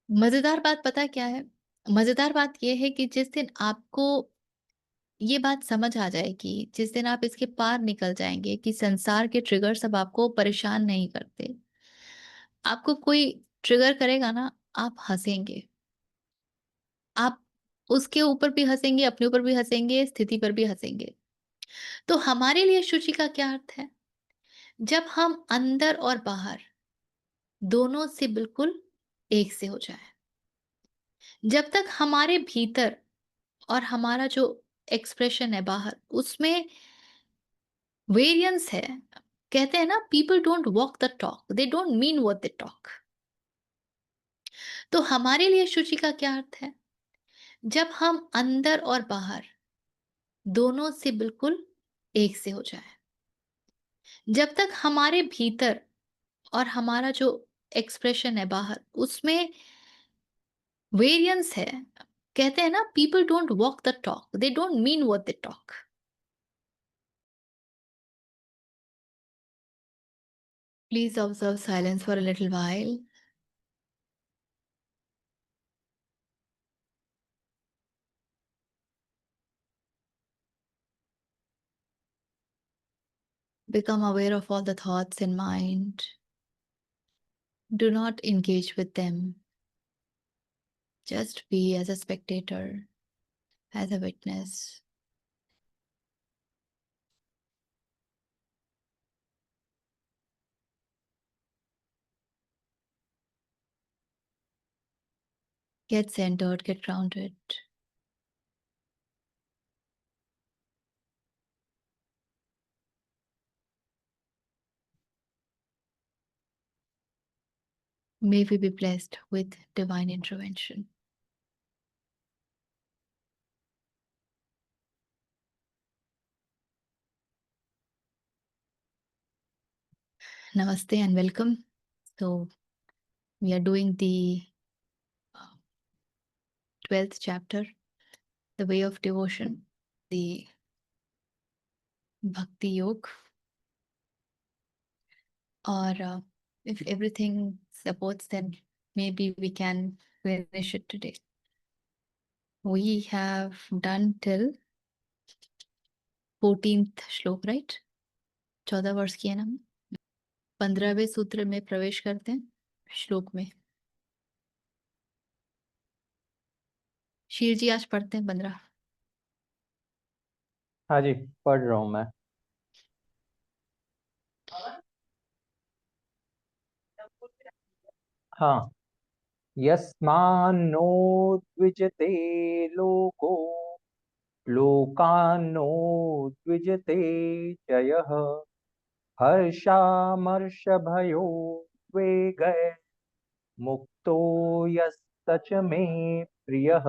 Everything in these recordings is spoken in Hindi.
मज़ेदार बात पता क्या है? मज़ेदार बात ये है कि जिस दिन आपको ये बात समझ आ जाएगी, जिस दिन आप इसके पार निकल जाएँगे कि संसार के ट्रिगर्स अब आपको परेशान नहीं करते। आपको कोई ट्रिगर करेगा ना, आप हँसेंगे। आप उसके ऊपर भी हँसेंगे, अपने ऊपर भी हँसेंगे, स्थिति पर भी हँसेंगे। तो हमारे लिए शुचि का क्या अर्थ है? जब हम अंदर और बाहर दोनों से बिल्कुल एक से हो जाएँ। जब तक हमारे भीतर और हमारा जो एक्सप्रेशन है बाहर, उसमें वेरिएंस है। कहते हैं ना, people don't walk the talk, they don't mean what they talk. तो हमारे लिए शुचि का क्या अर्थ है? जब हम अंदर और बाहर दोनों से बिल्कुल एक से हो जाएँ। जब तक हमारे भीतर और हमारा जो एक्सप्रेशन है बाहर, उसमें वेरिएंस है। कहते हैं ना, people don't walk the talk, they don't mean what they talk. Please observe silence for a little while. Become aware of all the thoughts in mind. Do not engage with them. Just be as a spectator, as a witness. Get centered, get grounded. May we be blessed with divine intervention. Namaste and welcome. So, we are doing the 12th chapter, The Way of Devotion, the Bhakti Yoga. Or if everything supports, then maybe we can finish it today. We have done till 14th श्लोक, राइट? 14 वर्ष किए ना हम। 15वें सूत्र में प्रवेश करते हैं, श्लोक में। शीर जी आज पढ़ते हैं 15। हाँ जी, पढ़ रहा हूँ मैं। हाँ। यस्मान्नो द्विजते लोको लोकान्नो द्विजते च यः हर्षामर्षभयो द्वेगै मुक्तो यस्तच मे प्रियः।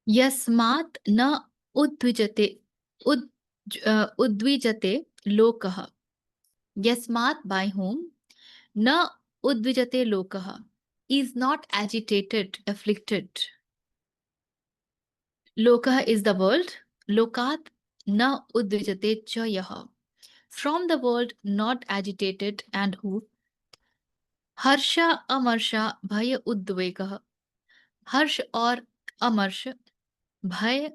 यस्मात् न उद्विजते उद्विजते लोकः। यस्मात्, by whom, न उद्विजते लोकः, is not agitated, afflicted. Lokah is the world. Lokat na udvijate cha yaha. From the world, not agitated, and who? Harsha अमर्षा भय उद्वेगः। हर्ष और अमर्ष, भय,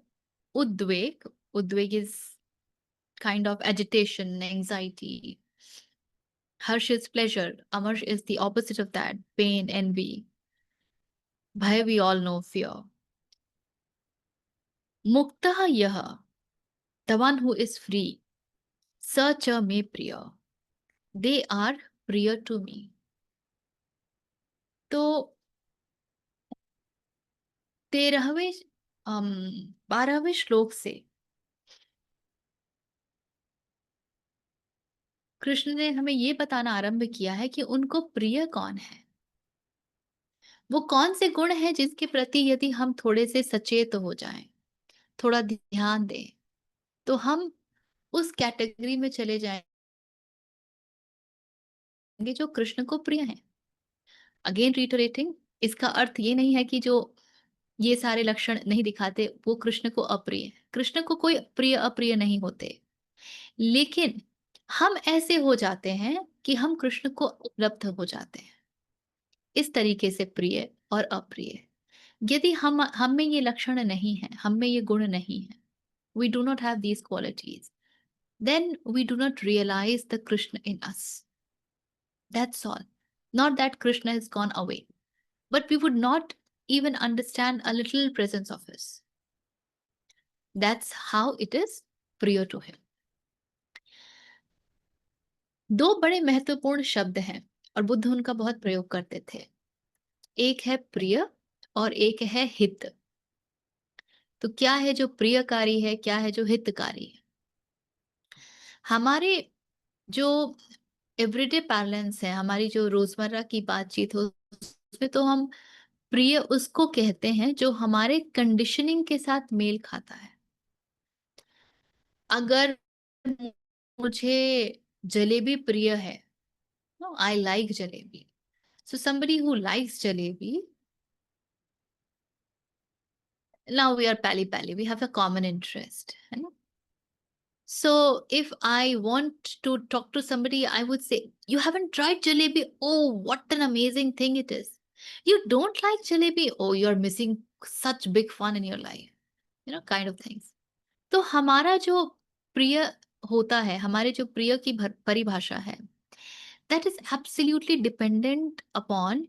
उद्वेग। उद्वेग is kind of agitation, anxiety. Harsh is pleasure. Amarsh is the opposite of that, pain, envy. Bhaya, we all know, fear. Muktah yaha, the one who is free. Sa cha me priya. They are priya to me. तो 13वें 12वें श्लोक से कृष्ण ने हमें ये बताना आरंभ किया है कि उनको प्रिय कौन है। वो कौन से गुण हैं जिसके प्रति यदि हम थोड़े से सचेत हो जाएं, थोड़ा ध्यान दें, तो हम उस कैटेगरी में चले जाएंगे जो कृष्ण को प्रिय हैं। अगेन रिटरेटिंग, इसका अर्थ ये नहीं है कि जो ये सारे लक्षण नहीं दिखाते वो कृष्ण को अप्रिय है। कृष्ण को कोई प्रिय अप्रिय नहीं होते, लेकिन हम ऐसे हो जाते हैं कि हम कृष्ण को उपलब्ध हो जाते हैं, इस तरीके से प्रिय और अप्रिय। यदि हम में ये लक्षण नहीं है, हम में ये गुण नहीं है, we do not have these qualities, then we do not realize the Krishna in us. That's all. Not that Krishna has gone away, but we would not even understand a little presence of his. That's how it is priya to him. दो बड़े महत्वपूर्ण शब्द हैं और बुद्ध उनका बहुत प्रयोग करते थे। एक है प्रिय और एक है हित। तो क्या है जो प्रियकारी है, क्या है जो हितकारी है? हमारे जो एवरीडे बैलेंस है, हमारी जो रोजमर्रा की बातचीत हो, उसमें तो हम प्रिय उसको कहते हैं जो हमारे कंडीशनिंग के साथ मेल खाता है। अगर मुझे जलेबी प्रिय है, no I like jalebi, so somebody who likes jalebi, now we are pally pally, we have a common interest, है ना? So if I want to talk to somebody, I would say, "You haven't tried jalebi? Oh, what an amazing thing it is. You don't like jalebi? Oh, you're missing such big fun in your life." Kind of things. तो हमारा जो प्रिय होता है, हमारे जो प्रिय की परिभाषा है, that is absolutely dependent upon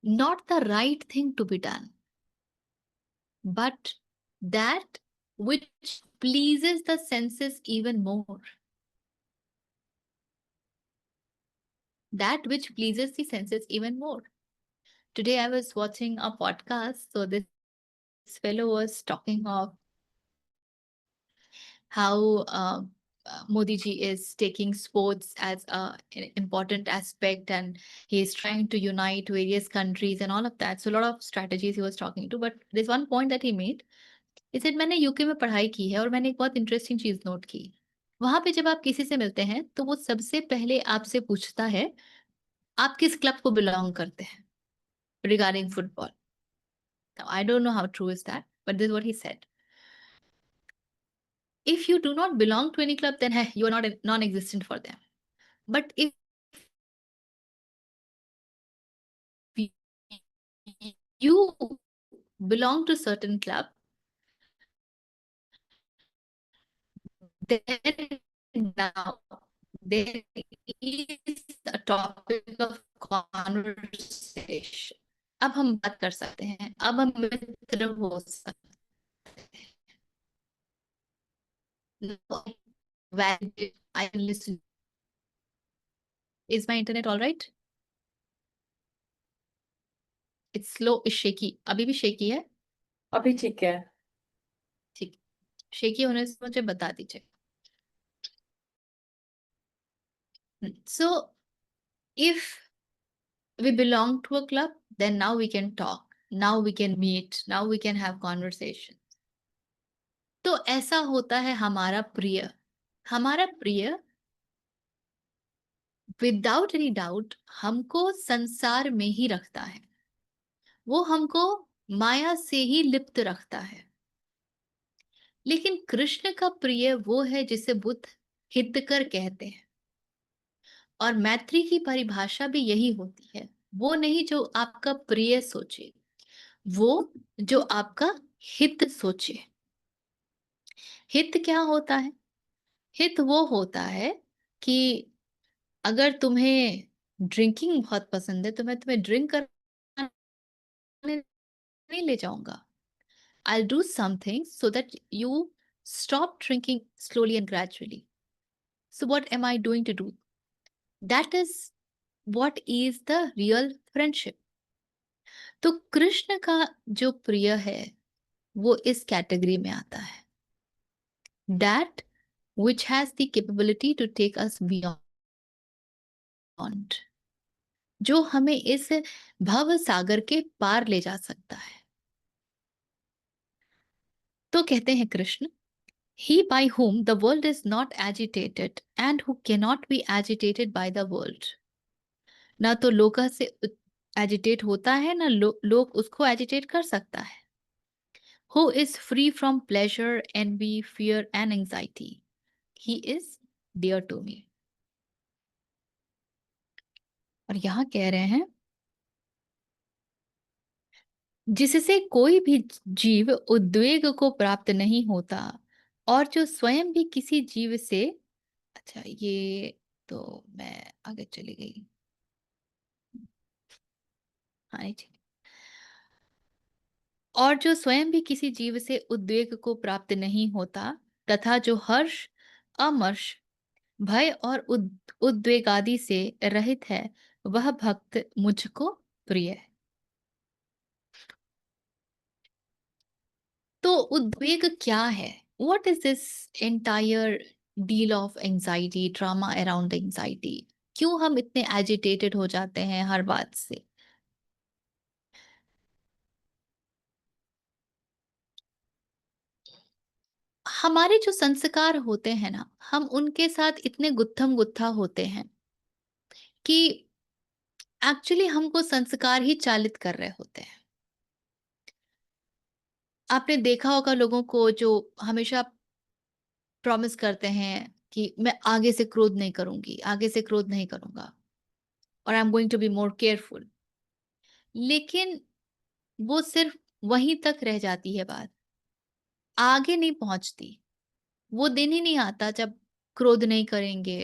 not the right thing to be done, but that which pleases the senses even more. That which pleases the senses even more. Today I was watching a podcast, so this fellow was talking of how Modi ji is taking sports as an important aspect, and he is trying to unite various countries and all of that. So a lot of strategies he was talking to, but there's one point that he made. He said, मैंने यूके में पढ़ाई की है और मैंने एक बहुत इंटरेस्टिंग चीज नोट की। वहां पे जब आप किसी से मिलते हैं तो वो सबसे पहले आपसे पूछता है आप किस क्लब को बिलोंग करते हैं, regarding football. Now, I don't know how true is that, but this is what he said. If you do not belong to any club, then hey, you are not non-existent for them. But if you belong to certain club, then now there is a topic of conversation. अब हम बात कर सकते हैं, अब हम मित्र हो सकते हैं। Valid, I can listen. Is my internet all right? It's slow, it's shaky. अभी भी shaky है? अभी ठीक है। ठीक, shaky होने से मुझे बता दीजिए। So if we belong to a club, then now we can talk, now we can meet, now we can have conversation. तो ऐसा होता है हमारा प्रिय। हमारा प्रिय विदाउट एनी डाउट हमको संसार में ही रखता है, वो हमको माया से ही लिप्त रखता है। लेकिन कृष्ण का प्रिय वो है जिसे बुद्ध हितकर कहते हैं, और मैत्री की परिभाषा भी यही होती है। वो नहीं जो आपका प्रिय सोचे, वो जो आपका हित सोचे। हित क्या होता है? हित वो होता है कि अगर तुम्हें ड्रिंकिंग बहुत पसंद है तो मैं तुम्हें ड्रिंक करने नहीं ले जाऊंगा। I'll do something so that you stop drinking slowly and gradually. So what am I doing to do? That is what is the real friendship. तो कृष्ण का जो प्रिय है वो इस कैटेगरी में आता है, that which has the capability to take us beyond, जो हमें इस भव सागर के पार ले जा सकता है। तो कहते हैं Krishna, he by whom the world is not agitated and who cannot be agitated by the world. ना तो लोक से एजिटेट होता है, ना लोग उसको एजिटेट कर सकता है। Who is free from pleasure, envy, fear and anxiety. He is dear to me. और यहाँ कह रहे हैं, जिससे कोई भी जीव उद्वेग को प्राप्त नहीं होता और जो स्वयं भी किसी जीव से, अच्छा ये तो मैं आगे चली गई। हाँ नहीं, ठीक। और जो स्वयं भी किसी जीव से उद्वेग को प्राप्त नहीं होता तथा जो हर्ष, अमर्ष, भय और उद्वेग आदि से रहित है, वह भक्त मुझको प्रिय है। तो उद्वेग क्या है? What is this entire deal of anxiety, drama around anxiety? क्यों हम इतने एजिटेटेड हो जाते हैं हर बात से? हमारे जो संस्कार होते हैं ना, हम उनके साथ इतने गुत्थम गुत्था होते हैं कि एक्चुअली हमको संस्कार ही चालित कर रहे होते हैं। आपने देखा होगा लोगों को जो हमेशा प्रॉमिस करते हैं कि मैं आगे से क्रोध नहीं करूंगी, आगे से क्रोध नहीं करूंगा, और I am going to be more careful. लेकिन वो सिर्फ वहीं तक रह जाती है बात, आगे नहीं पहुंचती। वो दिन ही नहीं आता जब क्रोध नहीं करेंगे,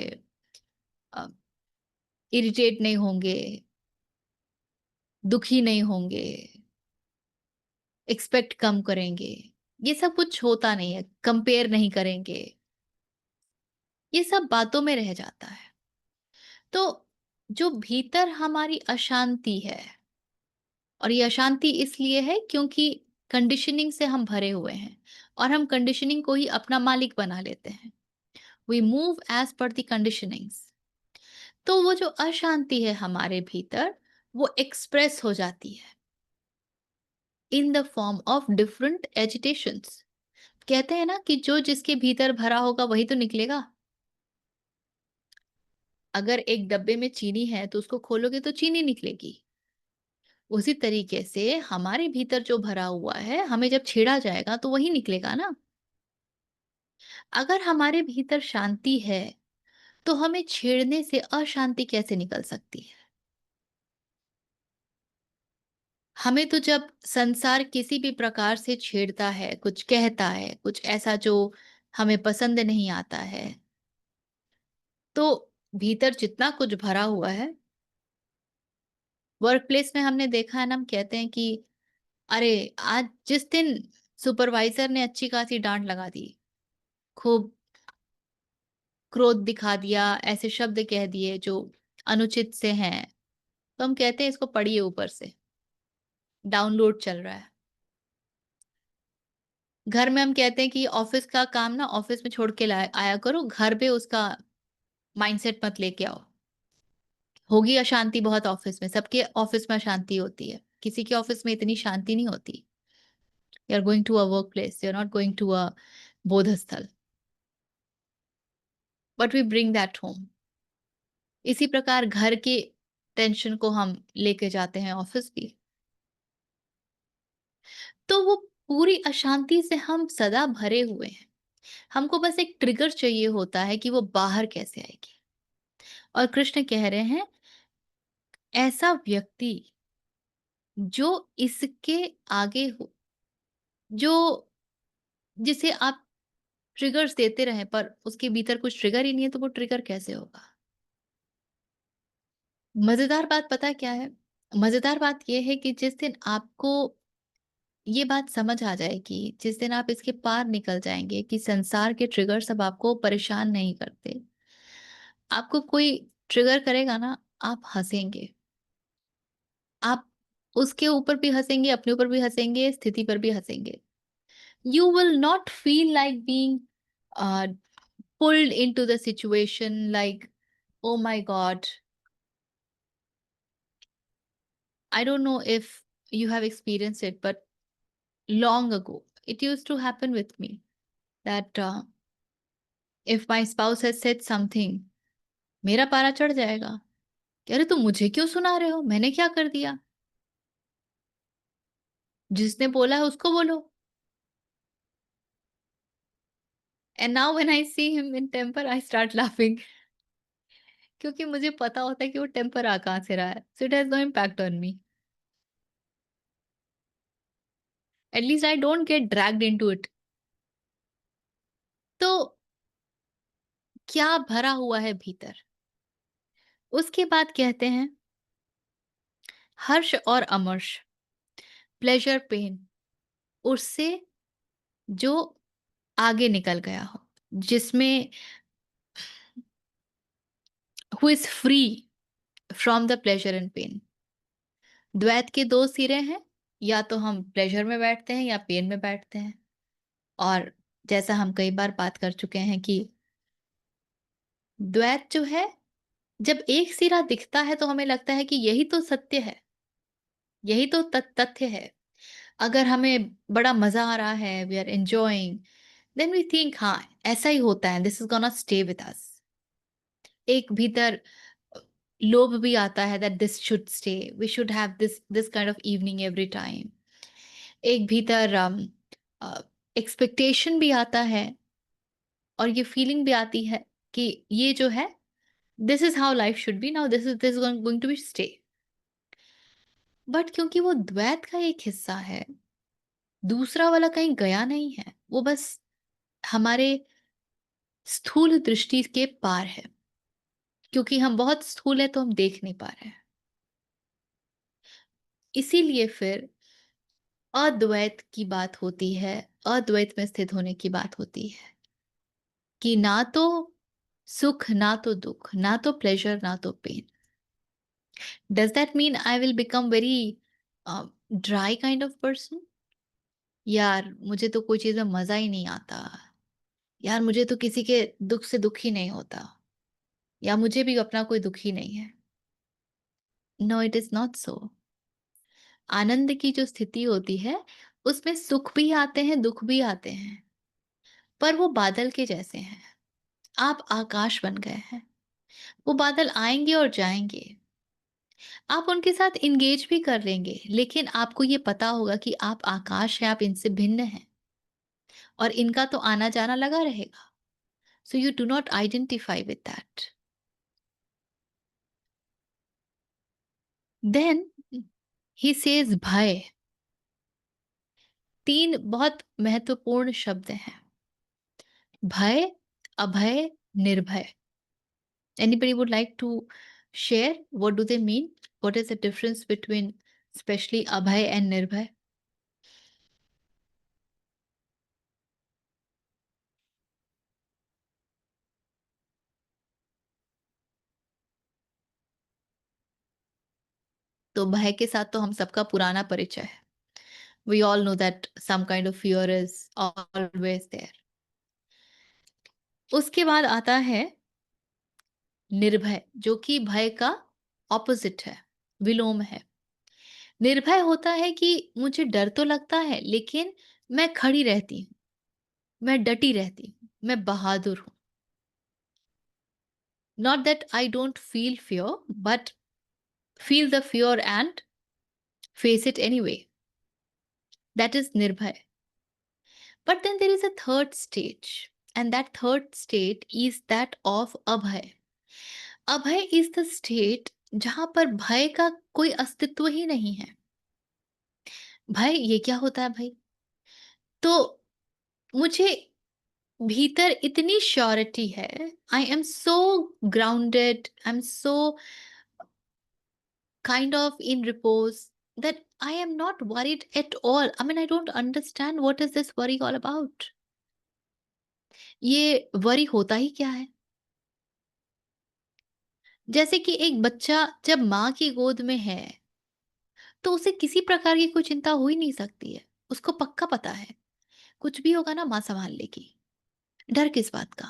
इरिटेट नहीं होंगे, दुखी नहीं होंगे, एक्सपेक्ट कम करेंगे। ये सब कुछ होता नहीं है, कंपेयर नहीं करेंगे। ये सब बातों में रह जाता है। तो जो भीतर हमारी अशांति है, और ये अशांति इसलिए है क्योंकि कंडीशनिंग से हम भरे हुए हैं और हम कंडीशनिंग को ही अपना मालिक बना लेते हैं। We move as per the conditionings. तो वो जो अशांति है हमारे भीतर, वो एक्सप्रेस हो जाती है in the form of different agitations. कहते हैं ना कि जो जिसके भीतर भरा होगा वही तो निकलेगा। अगर एक डब्बे में चीनी है तो उसको खोलोगे तो चीनी निकलेगी। उसी तरीके से हमारे भीतर जो भरा हुआ है, हमें जब छेड़ा जाएगा तो वही निकलेगा ना। अगर हमारे भीतर शांति है तो हमें छेड़ने से अशांति कैसे निकल सकती है? हमें तो जब संसार किसी भी प्रकार से छेड़ता है, कुछ कहता है, कुछ ऐसा जो हमें पसंद नहीं आता है, तो भीतर जितना कुछ भरा हुआ है, वर्क प्लेस में हमने देखा है ना, हम कहते हैं कि अरे आज जिस दिन सुपरवाइजर ने अच्छी खासी डांट लगा दी, खूब क्रोध दिखा दिया, ऐसे शब्द कह दिए जो अनुचित से हैं, तो हम कहते हैं इसको पढ़िए ऊपर से, डाउनलोड चल रहा है। घर में हम कहते हैं कि ऑफिस का काम ना ऑफिस में छोड़ के आया करो, घर पे उसका माइंडसेट मत लेके आओ। होगी अशांति बहुत ऑफिस में, सबके ऑफिस में अशांति होती है, किसी के ऑफिस में इतनी शांति नहीं होती। You are going to a work place, you are not going to a बोध स्थल, but we bring that home. इसी प्रकार घर के टेंशन को हम लेके जाते हैं ऑफिस भी। तो वो पूरी अशांति से हम सदा भरे हुए हैं। हमको बस एक ट्रिगर चाहिए होता है कि वो बाहर कैसे आएगी। और कृष्ण कह रहे हैं, ऐसा व्यक्ति जो इसके आगे हो, जो जिसे आप ट्रिगर्स देते रहें पर उसके भीतर कुछ ट्रिगर ही नहीं है, तो वो ट्रिगर कैसे होगा? मजेदार बात पता है क्या है? मजेदार बात ये है कि जिस दिन आपको ये बात समझ आ जाएगी, जिस दिन आप इसके पार निकल जाएंगे कि संसार के ट्रिगर्स अब आपको परेशान नहीं करते, आपको कोई ट्रिगर करेगा ना, आप हंसेंगे। आप उसके ऊपर भी हंसेंगे, अपने ऊपर भी हंसेंगे, स्थिति पर भी हंसेंगे। You will not feel like being uh, pulled into the situation like, oh my God, I don't know if you have experienced it, but long ago, it used to happen with me that if my spouse has said something, मेरा पारा चढ़ जाएगा कि अरे तुम मुझे क्यों सुना रहे हो, मैंने क्या कर दिया? जिसने बोला है उसको बोलो। And now when I see him in temper, I start laughing. क्योंकि मुझे पता होता है कि वो टेम्पर आ कहाँ से रहा है। So it has no impact on me. At least I don't get dragged into it. तो क्या भरा हुआ है भीतर? उसके बाद कहते हैं हर्ष और अमर्ष, प्लेज़र, पेन, उससे जो आगे निकल गया हो, जिसमें who is free from the pleasure and pain. द्वैत के 2 सिरे हैं, या तो हम प्लेज़र में बैठते हैं या पेन में बैठते हैं। और जैसा हम कई बार बात कर चुके हैं कि द्वैत जो है, जब एक सिरा दिखता है तो हमें लगता है कि यही तो सत्य है, यही तो तथ्य है। अगर हमें बड़ा मज़ा आ रहा है, we are enjoying, then we think हाँ, ऐसा ही होता है, this is gonna stay with us. एक भीतर अ, लोभ भी आता है that this should stay, we should have this kind of evening every time. एक भीतर एक्सपेक्टेशन भी आता है, और ये फीलिंग भी आती है कि ये जो है, this is how life should be, now this is going to be stay. But क्योंकि वो द्वैत का एक हिस्सा है, दूसरा वाला कहीं गया नहीं है, वो बस हमारे स्थूल दृष्टि के पार है। क्योंकि हम बहुत स्थूल है तो हम देख नहीं पा रहे हैं। इसीलिए फिर अद्वैत की बात होती है, अद्वैत में स्थित होने की बात होती है कि ना तो सुख, ना तो दुख, ना तो प्लेजर, ना तो pain. Does that mean I will become very dry kind of person? यार मुझे तो कोई चीज़ में मज़ा ही नहीं आता, यार मुझे तो किसी के दुख से दुख ही नहीं होता, या मुझे भी अपना कोई दुख ही नहीं है। No, it is not so. आनंद की जो स्थिति होती है, उसमें सुख भी आते हैं, दुख भी आते हैं, पर वो बादल के जैसे हैं। आप आकाश बन गए हैं। वो बादल आएँगे और जाएँगे। आप उनके साथ एंगेज भी कर लेंगे, लेकिन आपको ये पता होगा कि आप आकाश हैं, आप इनसे भिन्न हैं, और इनका तो आना-जाना लगा रहेगा। So you do not identify with that. Then he says भय। 3 बहुत महत्वपूर्ण शब्द हैं। भय, अभय, निर्भय। Anybody would like to share what do they mean? What is the difference between especially Abhay and Nirbhay? तो भय के साथ तो हम सबका पुराना परिचय है। We all know that some kind of fear is always there. उसके बाद आता है निर्भय, जो कि भय का ऑपोजिट है, विलोम है। निर्भय होता है कि मुझे डर तो लगता है, लेकिन मैं खड़ी रहती हूँ, मैं डटी रहती हूँ, मैं बहादुर हूँ। Not that I don't feel fear, but feel the fear and face it anyway. That is Nirbhay. But then there is a third stage, and that third state is that of Abhay. Abhay is the state जहां पर भय का कोई अस्तित्व ही नहीं है। भय ये क्या होता है भाई? तो मुझे भीतर इतनी श्योरिटी है, I am so grounded, I am so kind of in repose, that I am not worried at all. I mean, I don't understand what is this worry all about. ये वरी होता ही क्या है? जैसे कि एक बच्चा जब माँ की गोद में है, तो उसे किसी प्रकार की कोई चिंता हो ही नहीं सकती है। उसको पक्का पता है, कुछ भी होगा ना माँ सँभाल लेगी। डर किस बात का?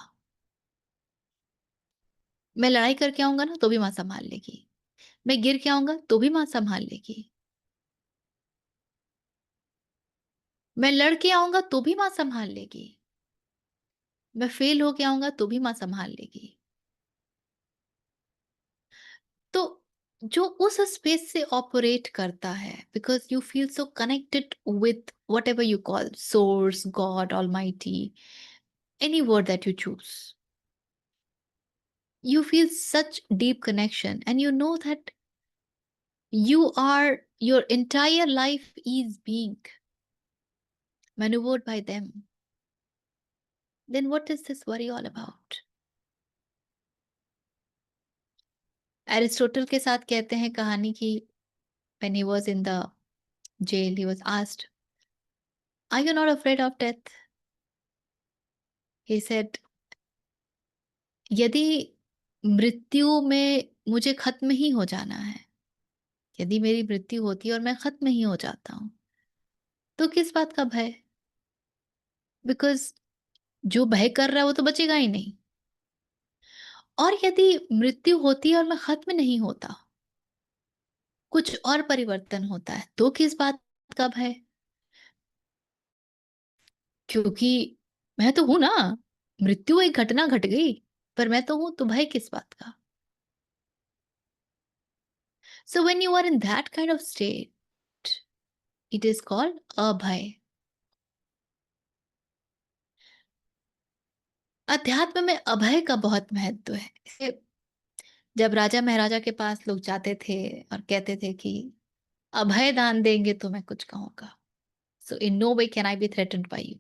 मैं लड़ाई करके आऊँगा ना तो भी माँ सँभाल लेगी। मैं गिर के आऊँगा तो भी माँ सँभाल लेगी। मैं लड़ के आऊँगा तो भी माँ सँभाल लेगी। मैं फ़ेल होके आऊँगा तो भी माँ सँभाल लेगी। तो जो उस स्पेस से ऑपरेट करता है, because you feel so connected with what ever you call source, God, almighty, any word that you choose, you feel such deep connection, and you know that your entire life is being maneuvered by them. Then what is this worry all about? Aristotle के साथ कहते हैं कहानी की, when he was in the jail, he was asked, "Are you not afraid of death?" He said, "यदि मृत्यु में मुझे खत्म ही हो जाना है, यदि मेरी मृत्यु होती है और मैं खत्म ही हो जाता हूँ, तो किस बात का भय? बिकॉज़ जो भय कर रहा है वो तो बचेगा ही नहीं। और यदि मृत्यु होती है और मैं खत्म नहीं होता, कुछ और परिवर्तन होता है, तो किस बात का भय? क्योंकि मैं तो हूँ ना, मृत्यु एक घटना घट गई, पर मैं तो हूँ, तो भय किस बात का?" So when you are in that kind of state, it is called abhay. अध्यात्म में अभय का बहुत महत्व है। इसे जब राजा महाराजा के पास लोग जाते थे और कहते थे कि अभय दान देंगे तो मैं कुछ कहूँगा। So in no way can I be threatened by you.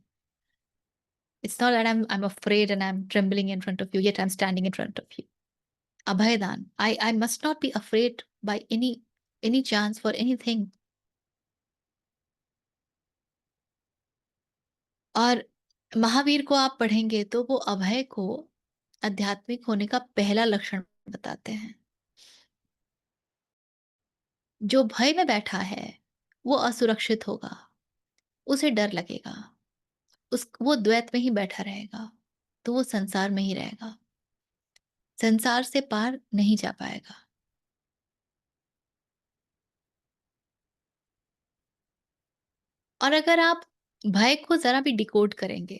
It's not that I'm afraid and I'm trembling in front of you, yet I'm standing in front of you. Abhay dan. I must not be afraid by any chance for anything. और महावीर को आप पढ़ेंगे तो वो अभय को आध्यात्मिक होने का पहला लक्षण बताते हैं। जो भय में बैठा है, वो असुरक्षित होगा, उसे डर लगेगा, वो द्वैत में ही बैठा रहेगा, तो वो संसार में ही रहेगा, संसार से पार नहीं जा पाएगा। और अगर आप भय को ज़रा भी डिकोड करेंगे,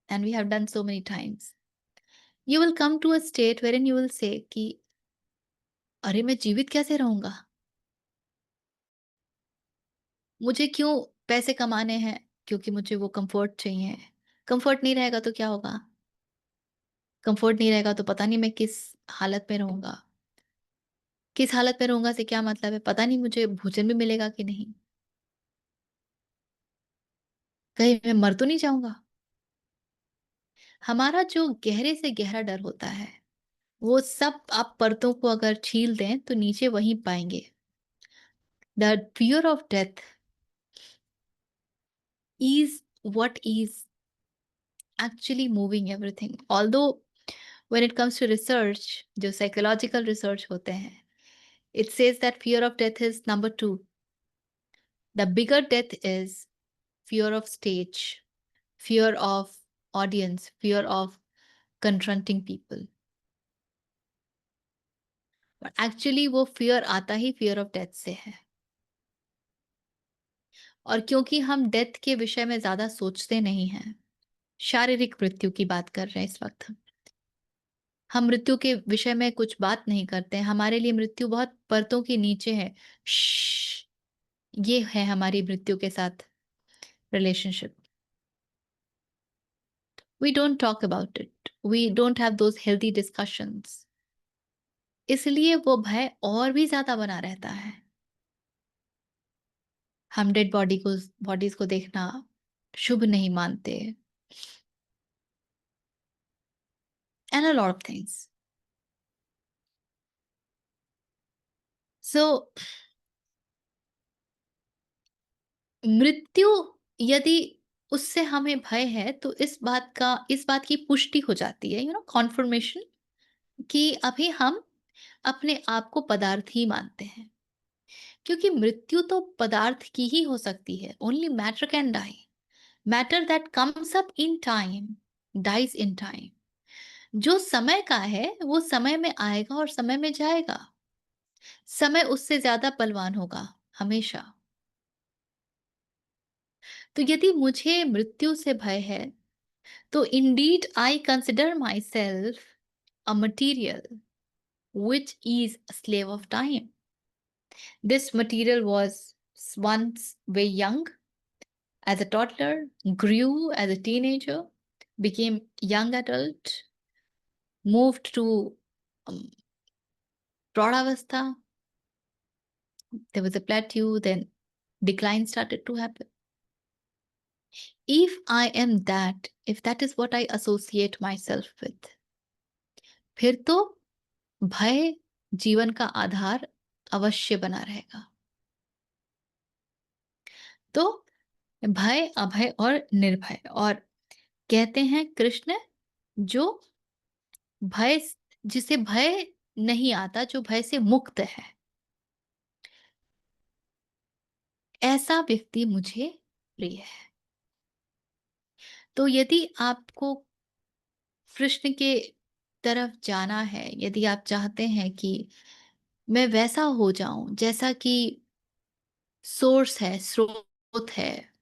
and we have done so many times, you will come to a state wherein you will say कि अरे! मैं जीवित कैसे रहूँगा? मुझे क्यों पैसे कमाने हैं? क्योंकि मुझे वो कम्फर्ट चाहिए। कम्फर्ट नहीं रहेगा तो क्या होगा? कम्फर्ट नहीं रहेगा तो पता नहीं मैं किस हालत में रहूँगा। किस हालत में रहूँगा से क्या मतलब है? पता नहीं मुझे भोजन भी मिलेगा कि नहीं? कहीं मैं मर तो नहीं जाऊँगा? हमारा जो गहरे से गहरा डर होता है, वो सब आप परतों को अगर छील दें तो नीचे वहीं पाएँगे। The fear of death is what is actually moving everything. Although when it comes to research, जो साइकोलॉजिकल रिसर्च होते हैं, it says that fear of death is number 2. The bigger death is fear of stage, fear of audience, fear of confronting people. But actually वो fear आता ही fear of death से है। और क्योंकि हम डेथ के विषय में ज़्यादा सोचते नहीं हैं, शारीरिक मृत्यु की बात कर रहे हैं इस वक़्त हम मृत्यु के विषय में कुछ बात नहीं करते हैं, हमारे लिए मृत्यु बहुत परतों के नीचे है। श्श, ये है हमारी मृत्यु के साथ relationship. We don't talk about it, we don't have those healthy discussions. इसलिए वो भय और भी ज़्यादा बना रहता है। हम डेड बॉडीज़ को देखना शुभ नहीं मानते, and a lot of things. So मृत्यु यदि उससे हमें भय है तो इस बात की पुष्टि हो जाती है, कॉन्फर्मेशन, कि अभी हम अपने आप को पदार्थ ही मानते हैं। क्योंकि मृत्यु तो पदार्थ की ही हो सकती है। Only matter can die. Matter that comes up in time dies in time. जो समय का है वो समय में आएगा और समय में जाएगा। समय उससे ज्यादा बलवान होगा हमेशा। तो यदि मुझे मृत्यु से भय है तो indeed I consider myself a material which is a slave of time. This material was once very young as a toddler, grew as a teenager, became young adult, moved to um, प्रौढ़ावस्था, there was a plateau, then decline started to happen. If I am that, if that is what I associate myself with, फिर तो भय जीवन का आधार अवश्य बना रहेगा। तो भय, अभय और निर्भय, और कहते हैं कृष्ण, जो भय, जिसे भय नहीं आता, जो भय से मुक्त है, ऐसा व्यक्ति मुझे प्रिय है। तो यदि आपको कृष्ण के तरफ जाना है, यदि आप चाहते हैं कि मैं वैसा हो जाऊं जैसा कि सोर्स है, स्रोत है,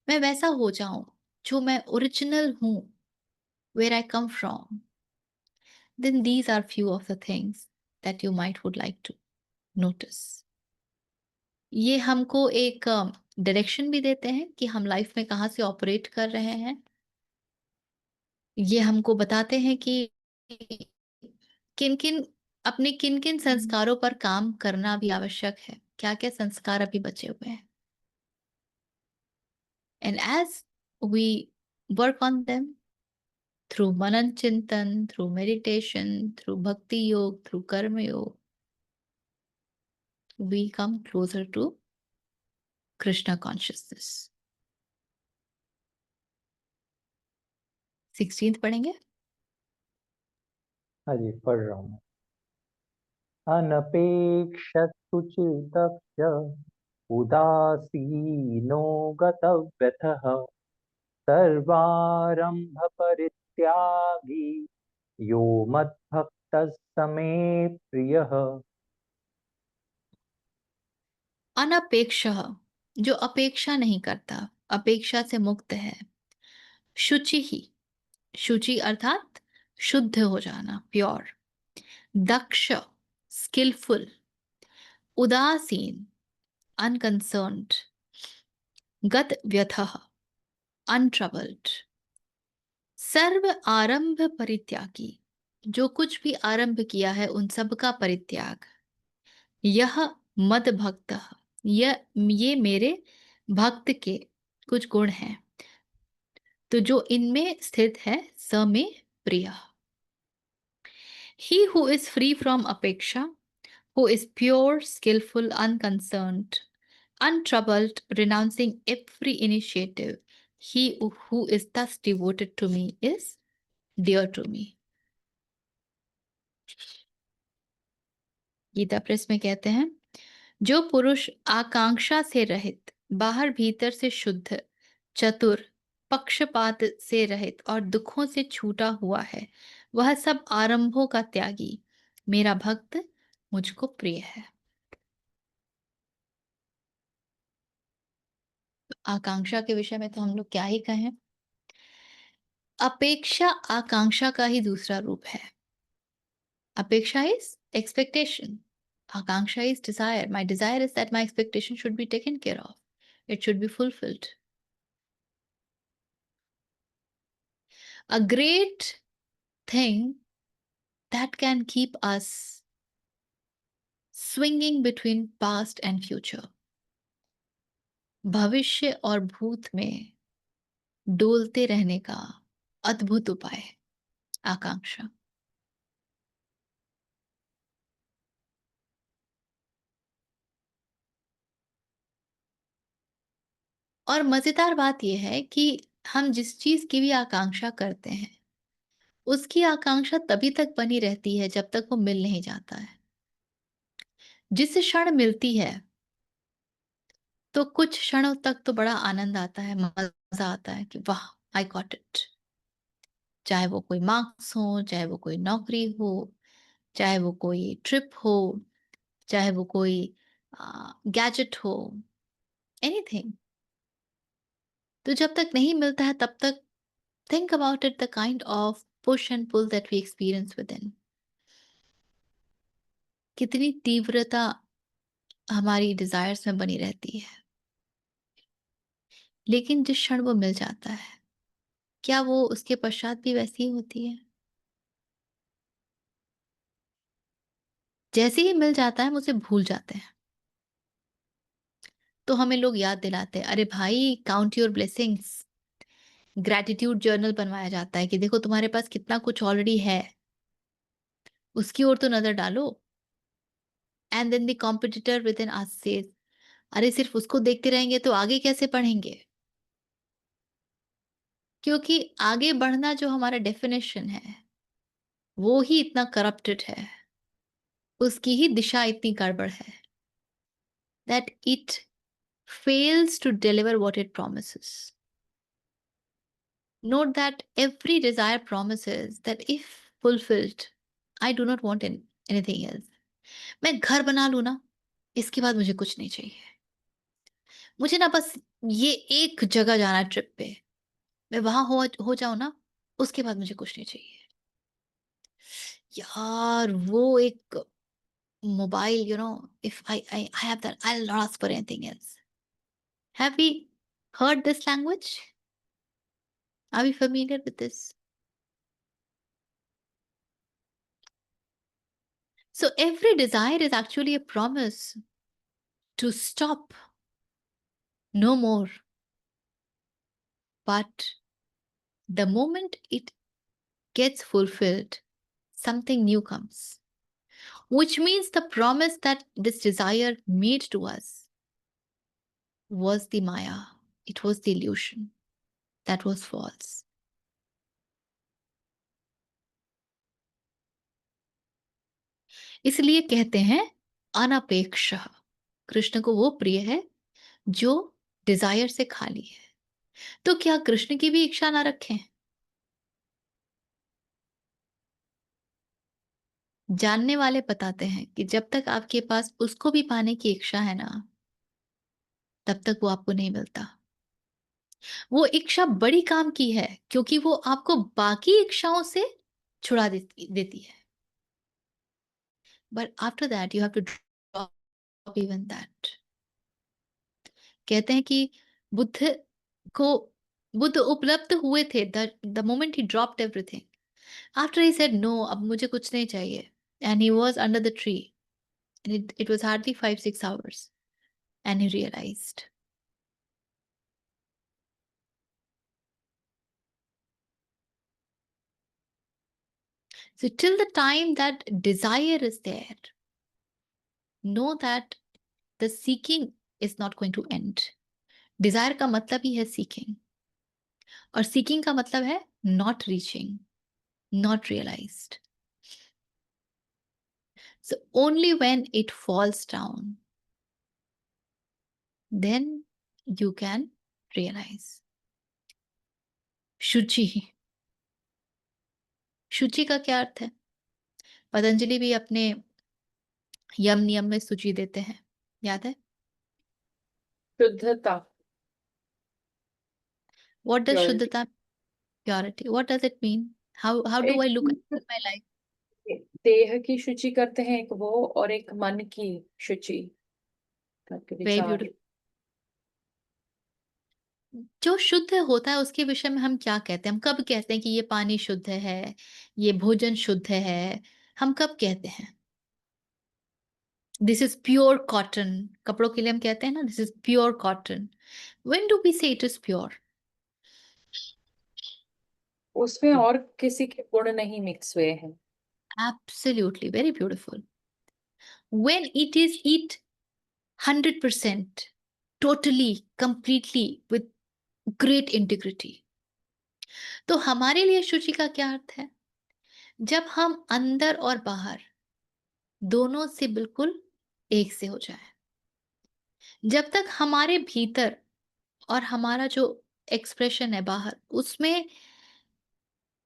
मैं वैसा हो जाऊं जो मैं ओरिजिनल हूं, where I come from, then these are few of the things that you might would like to notice. ये हमको एक डायरेक्शन भी देते हैं कि हम लाइफ में कहाँ से ऑपरेट कर रहे हैं। ये हमको बताते हैं कि किन-किन, अपने किन-किन संस्कारों पर काम करना भी आवश्यक है। क्या-क्या संस्कार अभी बचे हुए हैं। And as we work on them through Manan Chintan, through meditation, through Bhakti Yoga, through Karma Yoga, we come closer to Krishna consciousness. 16th पढ़ेंगे? हाँ जी, पढ़ रहा हूँ। अनपेक्षस्तु चित्तस्य उदासीनो गतव्यथः सर्वारम्भपरित्यागी यो मद्भक्तः स मे प्रियः। अनपेक्षः, जो अपेक्षा नहीं करता, अपेक्षा से मुक्त है। शुचि ही, शुचि अर्थात शुद्ध हो जाना, प्योर। दक्ष, स्किलफुल। उदासीन, अनकंसर्न्ड। गत व्यथः, अनट्रबल्ड। सर्व आरंभ परित्यागी, जो कुछ भी आरंभ किया है उन सब का परित्याग। यह मद भक्त, ये मेरे भक्त के कुछ गुण हैं, तो जो इनमें स्थित है, स में प्रिय। He who is free from अपेक्षा, who is pure, skillful, unconcerned, untroubled, renouncing every initiative. He who is thus devoted to me is dear to me. Gita Press में कहते हैं, जो पुरुष आकांक्षा से रहित, बाहर भीतर से शुद्ध, चतुर, पक्षपात से रहित और दुखों से छूटा हुआ है, वह सब आरंभों का त्यागी, मेरा भक्त मुझको प्रिय है। आकांक्षा के विषय में तो हम लोग क्या ही कहें। अपेक्षा आकांक्षा का ही दूसरा रूप है। अपेक्षा is expectation, Akanksha is desire. My desire is that my expectation should be taken care of, it should be fulfilled. A great thing that can keep us swinging between past and future, भविष्य और भूत में डोलते रहने का अद्भुत उपाय, आकांक्षा। और मजेदार बात यह है कि हम जिस चीज की भी आकांक्षा करते हैं, उसकी आकांक्षा तभी तक बनी रहती है जब तक वो मिल नहीं जाता है। जिस क्षण मिलती है, तो कुछ क्षणों तक तो बड़ा आनंद आता है, मजा आता है कि वाह, आई गॉट इट। चाहे वो कोई मार्क्स हो, चाहे वो कोई नौकरी हो, चाहे वो कोई ट्रिप हो, चाहे वो कोई गैजेट हो, एनीथिंग। तो जब तक नहीं मिलता है तब तक think about it, the kind of push and pull that we experience within. कितनी तीव्रता हमारी डिजायर्स में बनी रहती है। लेकिन जिस क्षण वो मिल जाता है, क्या वो उसके पश्चात भी वैसी ही होती है? जैसे ही मिल जाता है हम उसे भूल जाते हैं। तो हमें लोग याद दिलाते हैं, अरे भाई count your blessings, gratitude journal बनवाया जाता है कि देखो तुम्हारे पास कितना कुछ ऑलरेडी है, उसकी ओर तो नजर डालो। And then the competitor within us says, अरे सिर्फ उसको देखते रहेंगे तो आगे कैसे बढ़ेंगे? क्योंकि आगे बढ़ना जो हमारा डेफिनेशन है, वो ही इतना करप्टेड है, उसकी ही दिशा इतनी गड़बड़ है, that it fails to deliver what it promises. Note that every desire promises that if fulfilled, I do not want anything else. मैं घर बना लूँ ना, इसके बाद मुझे कुछ नहीं चाहिए। मुझे ना बस ये एक जगह जाना है ट्रिप पे, मैं वहाँ हो जाऊँ ना, उसके बाद मुझे कुछ नहीं चाहिए। यार वो एक mobile, if I have that, I'll not ask for anything else. Have we heard this language? Are we familiar with this? So every desire is actually a promise to stop no more. But the moment it gets fulfilled, something new comes, which means the promise that this desire made to us was the Maya. It was the illusion that was false. इसलिए कहते हैं अनपेक्ष, कृष्ण को वो प्रिय है जो डिजायर से खाली है। तो क्या कृष्ण की भी इच्छा ना रखें? जानने वाले बताते हैं कि जब तक आपके पास उसको भी पाने की इच्छा है ना, तब तक वो आपको नहीं मिलता। वो इच्छा बड़ी काम की है क्योंकि वो आपको बाकी इच्छाओं से छुड़ा देती देती है। But after that you have to drop even that. कहते हैं कि बुद्ध को बुद्ध उपलब्ध हुए थे the moment he dropped everything. After he said no, अब मुझे कुछ नहीं चाहिए, and he was under the tree, and it was hardly 5-6 hours and he realised. So till the time that desire is there, know that the seeking is not going to end. Desire का मतलब ही है seeking, और seeking का मतलब है not reaching, not realized. So only when it falls down, then you can realize. शुचि, शुचि का क्या अर्थ है? पतंजलि भी अपने यम नियम में सूची देते हैं, याद है? शुद्धता, What does प्योरिटी। शुद्धता, purity, what does it mean? How do एक I look at my life? देह की शुचि करते हैं एक वो, और एक मन की शुचि, आपके Very विचार। beautiful. जो शुद्ध होता है उसके विषय में हम क्या कहते हैं? हम कब कहते हैं कि ये पानी शुद्ध है, ये भोजन शुद्ध है? हम कब कहते हैं? This is pure cotton. कपड़ों के लिए हम कहते हैं ना, this is pure cotton. When do we say it is pure? उसमें और किसी के गुण नहीं मिक्स हुए हैं। Absolutely, very beautiful. When it is it 100%, totally, completely, with great integrity. तो हमारे लिए शुचि का क्या अर्थ है? जब हम अंदर और बाहर दोनों से बिल्कुल एक से हो जाए। जब तक हमारे भीतर और हमारा जो एक्सप्रेशन है बाहर, उसमें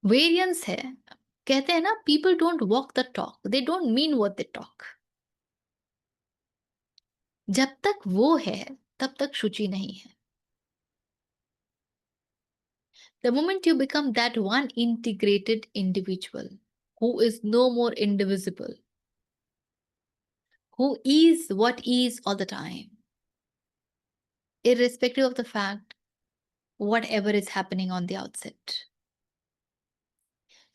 वेरिएंस है। कहते हैं ना, people don't walk the talk, they don't mean what they talk. जब तक वो है तब तक शुचि नहीं है। The moment you become that one integrated individual who is no more indivisible, who is what is all the time, irrespective of the fact whatever is happening on the outside.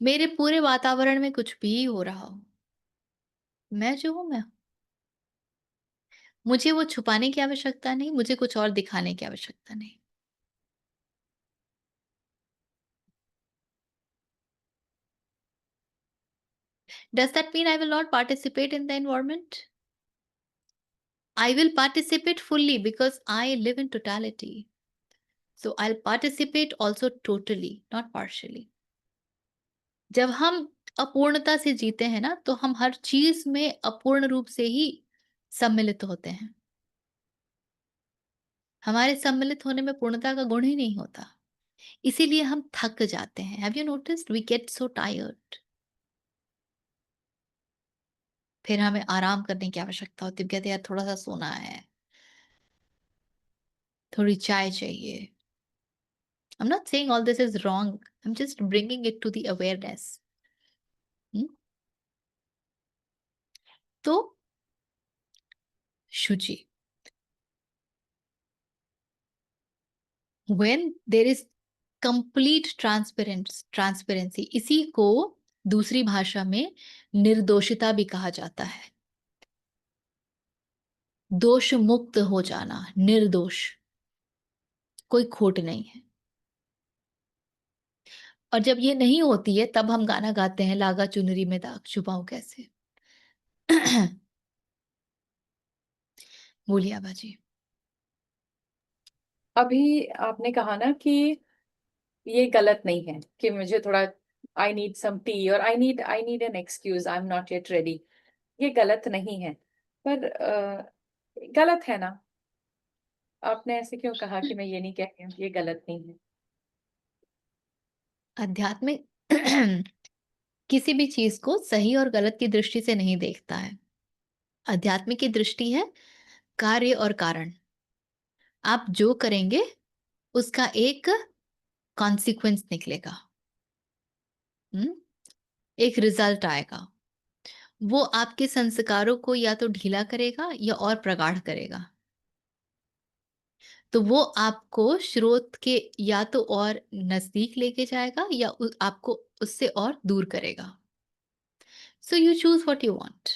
मेरे पूरे वातावरण में कुछ भी हो रहा हो, मैं जो हूँ मैं हूँ। मुझे वो छुपाने की आवश्यकता नहीं, मुझे कुछ और दिखाने की आवश्यकता नहीं। Does that mean I will not participate in the environment? I will participate fully because I live in totality. So I'll participate also totally, not partially. जब हम अपूर्णता से जीते हैं ना, तो हम हर चीज में अपूर्ण रूप से ही सम्मिलित होते हैं। हमारे सम्मिलित होने में पूर्णता का गुण ही नहीं होता। इसीलिए हम थक जाते हैं। Have you noticed we get so tired. फिर हमें आराम करने की आवश्यकता होती है। कहते हैं यार थोड़ा सा सोना है, थोड़ी चाय चाहिए। I'm not saying all this is wrong. I'm just bringing it to the awareness. हम्म? तो शुचि, when there is complete transparency, इसी को दूसरी भाषा में निर्दोषिता भी कहा जाता है। दोष मुक्त हो जाना, निर्दोष, कोई खोट नहीं है। और जब ये नहीं होती है तब हम गाना गाते हैं, लागा चुनरी में दाग छुपाऊं कैसे। बोलिए आबाजी। अभी आपने कहा ना कि ये गलत नहीं है कि मुझे थोड़ा आई नीड सम टी और I need an excuse, I am not yet ready. ये गलत नहीं है, पर गलत है ना? आपने ऐसे क्यों कहा कि मैं ये नहीं कह रही हूँ कि ये गलत नहीं है? आध्यात्मिक किसी भी चीज को सही और गलत की दृष्टि से नहीं देखता है। आध्यात्मिक की दृष्टि है कार्य और कारण। आप जो करेंगे उसका एक कॉन्सिक्वेंस निकलेगा। हम्म? एक रिजल्ट आएगा। वो आपके संस्कारों को या तो ढीला करेगा या और प्रगाढ़ करेगा। तो वो आपको स्रोत के या तो और नजदीक लेके जाएगा या आपको उससे और दूर करेगा। So you choose what you want.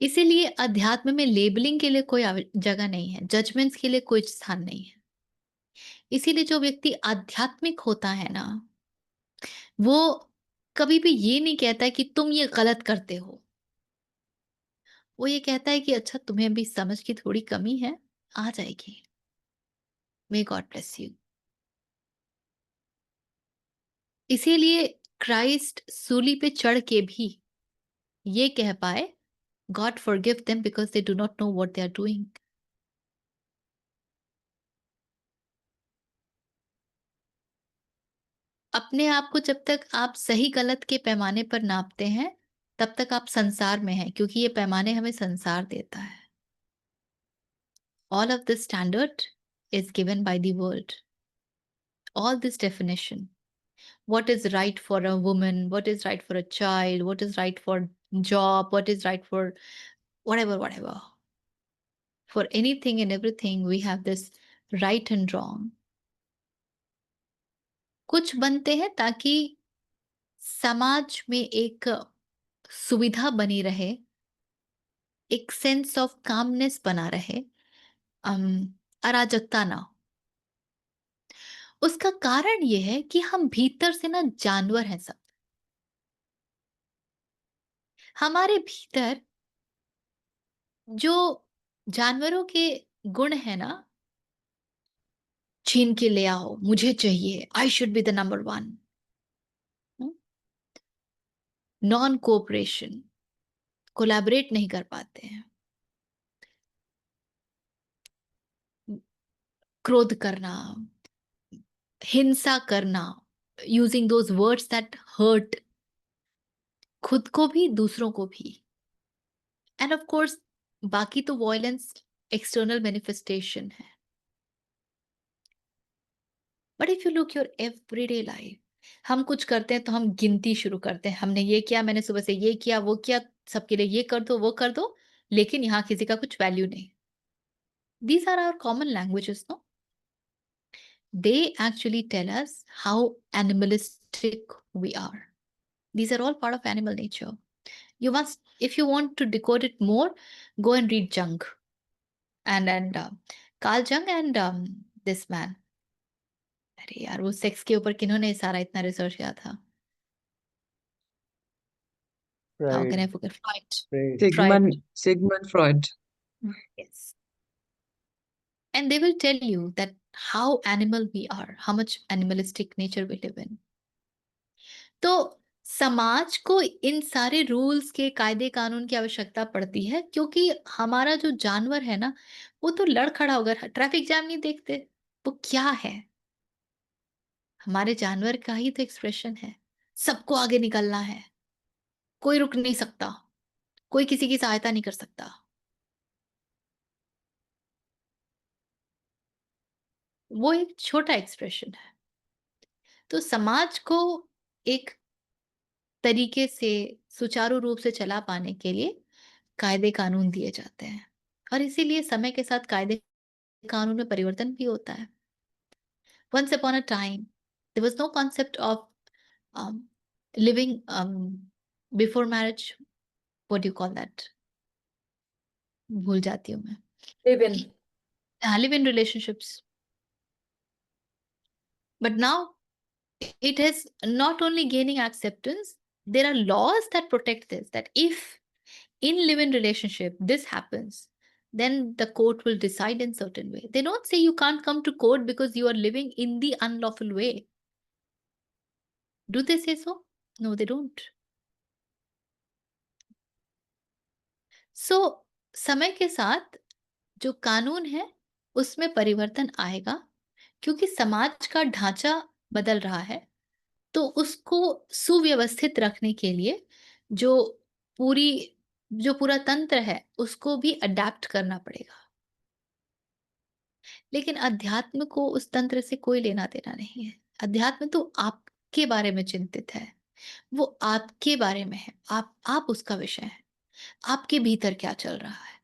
इसीलिए अध्यात्म में लेबलिंग के लिए कोई जगह नहीं है, जजमेंट्स के लिए कोई स्थान नहीं है। इसीलिए जो व्यक्ति आध्यात्मिक होता है ना, वो कभी भी ये नहीं कहता कि तुम ये गलत करते हो। वो ये कहता है कि अच्छा तुम्हें भी समझ की थोड़ी कमी है, आ जाएगी। May God bless you. इसीलिए क्राइस्ट सूली पे चढ़ के भी ये कह पाए, God forgive them because they do not know what they are doing. अपने आप को जब तक आप सही गलत के पैमाने पर नापते हैं, तब तक आप संसार में हैं, क्योंकि ये पैमाने हमें संसार देता है। All of this standard is given by the world. All this definition. What is right for a woman, what is right for a child, what is right for job, what is right for whatever, whatever. For anything and everything, we have this right and wrong. कुछ बनते हैं ताकि समाज में एक सुविधा बनी रहे, एक सेंस ऑफ कामनेस बना रहे, अराजकता ना हो। उसका कारण ये है कि हम भीतर से ना जानवर हैं सब। हमारे भीतर जो जानवरों के गुण है ना, छीन के ले आओ, मुझे चाहिए, I should be the number one, non cooperation, collaborate नहीं कर पाते हैं, क्रोध करना, हिंसा करना, using those words that hurt, खुद को भी दूसरों को भी। एंड ऑफ कोर्स बाकी तो वॉयलेंस एक्सटर्नल मैनिफेस्टेशन है। But if you look your everyday life, हम कुछ करते हैं तो हम गिनती शुरू करते हैं, हमने ये किया, मैंने सुबह से ये किया, वो किया, सबके लिए ये कर दो, वो कर दो, लेकिन यहाँ किसी का कुछ वैल्यू नहीं। These are our common languages, no? They actually tell us how animalistic we are. These are all part of animal nature. You must, if you want to decode it more, go and read Jung and Carl Jung and this man. अरे यार, वो सेक्स के ऊपर किन्होंने सारा इतना रिसर्च किया था? How can I Freud. forget? Freud. Freud. Sigmund Freud. Yes. And they will tell you that how animal we are, how much animalistic nature we live in. तो समाज को इन सारे रूल्स के, कायदे कानून की आवश्यकता पड़ती है, क्योंकि हमारा जो जानवर है ना, वो तो लड़ खड़ा होगा। ट्रैफिक जैम नहीं देखते, वो क्या है? हमारे जानवर का ही तो एक्सप्रेशन है। सबको आगे निकलना है, कोई रुक नहीं सकता, कोई किसी की सहायता नहीं कर सकता। वो एक छोटा एक्सप्रेशन है। तो समाज को एक तरीके से सुचारू रूप से चला पाने के लिए कायदे कानून दिए जाते हैं, और इसीलिए समय के साथ कायदे कानून में परिवर्तन भी होता है। Once upon a time, there was no concept of living before marriage. What do you call that? भूल जाती हूँ मैं। Live in. Live in relationships. But now it is not only gaining acceptance, there are laws that protect this, that if in live-in relationship this happens, then the court will decide in certain way. They don't say you can't come to court because you are living in the unlawful way. Do they say so? No, they don't. So समय के साथ जो कानून है उसमें परिवर्तन आएगा, क्योंकि समाज का ढांचा बदल रहा है। तो उसको सुव्यवस्थित रखने के लिए जो पूरा तंत्र है उसको भी अडैप्ट करना पड़ेगा। लेकिन अध्यात्म को उस तंत्र से कोई लेना देना नहीं है। अध्यात्म तो आपके बारे में चिंतित है, वो आपके बारे में है, आप उसका विषय है, आपके भीतर क्या चल रहा है।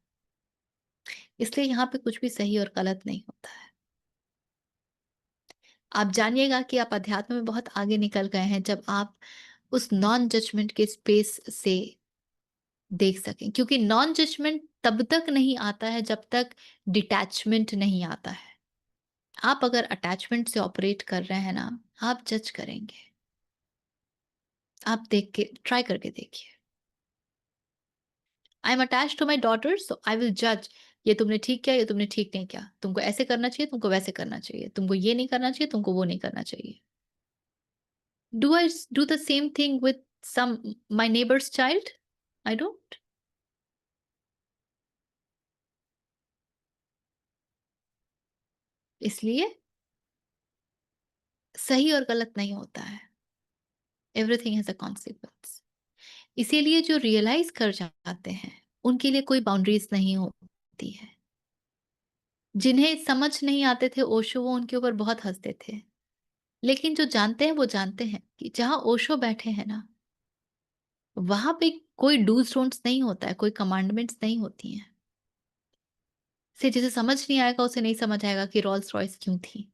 इसलिए यहाँ पे कुछ भी सही और गलत नहीं होता है। आप जानिएगा कि आप अध्यात्म में बहुत आगे निकल गए हैं जब आप उस नॉन जजमेंट के स्पेस से देख सकें, क्योंकि नॉन जजमेंट तब तक नहीं आता है जब तक डिटैचमेंट नहीं आता है। आप अगर अटैचमेंट से ऑपरेट कर रहे हैं ना, आप जज करेंगे। आप देख के ट्राई करके देखिए। I am attached to my daughter, so I will जज, ये तुमने ठीक किया, ये तुमने ठीक नहीं किया, तुमको ऐसे करना चाहिए, तुमको वैसे करना चाहिए, तुमको ये नहीं करना चाहिए, तुमको वो नहीं करना चाहिए। Do I do the same thing with some my neighbour's child? I don't. इसलिए सही और गलत नहीं होता है। Everything has a consequence. इसीलिए जो रियलाइज कर जाते हैं उनके लिए कोई बाउंड्रीज नहीं होती है। जिन्हें समझ नहीं आते थे ओशो, वो उनके ऊपर बहुत हंसते थे। लेकिन जो जानते हैं वो जानते हैं कि जहां ओशो बैठे हैं ना, वहां पे कोई डूज डोंट्स नहीं होता है, कोई कमांडमेंट्स नहीं होती हैं। से जिसे समझ नहीं आएगा उसे नहीं समझ आएगा कि रोल्स रॉयस क्यों थी।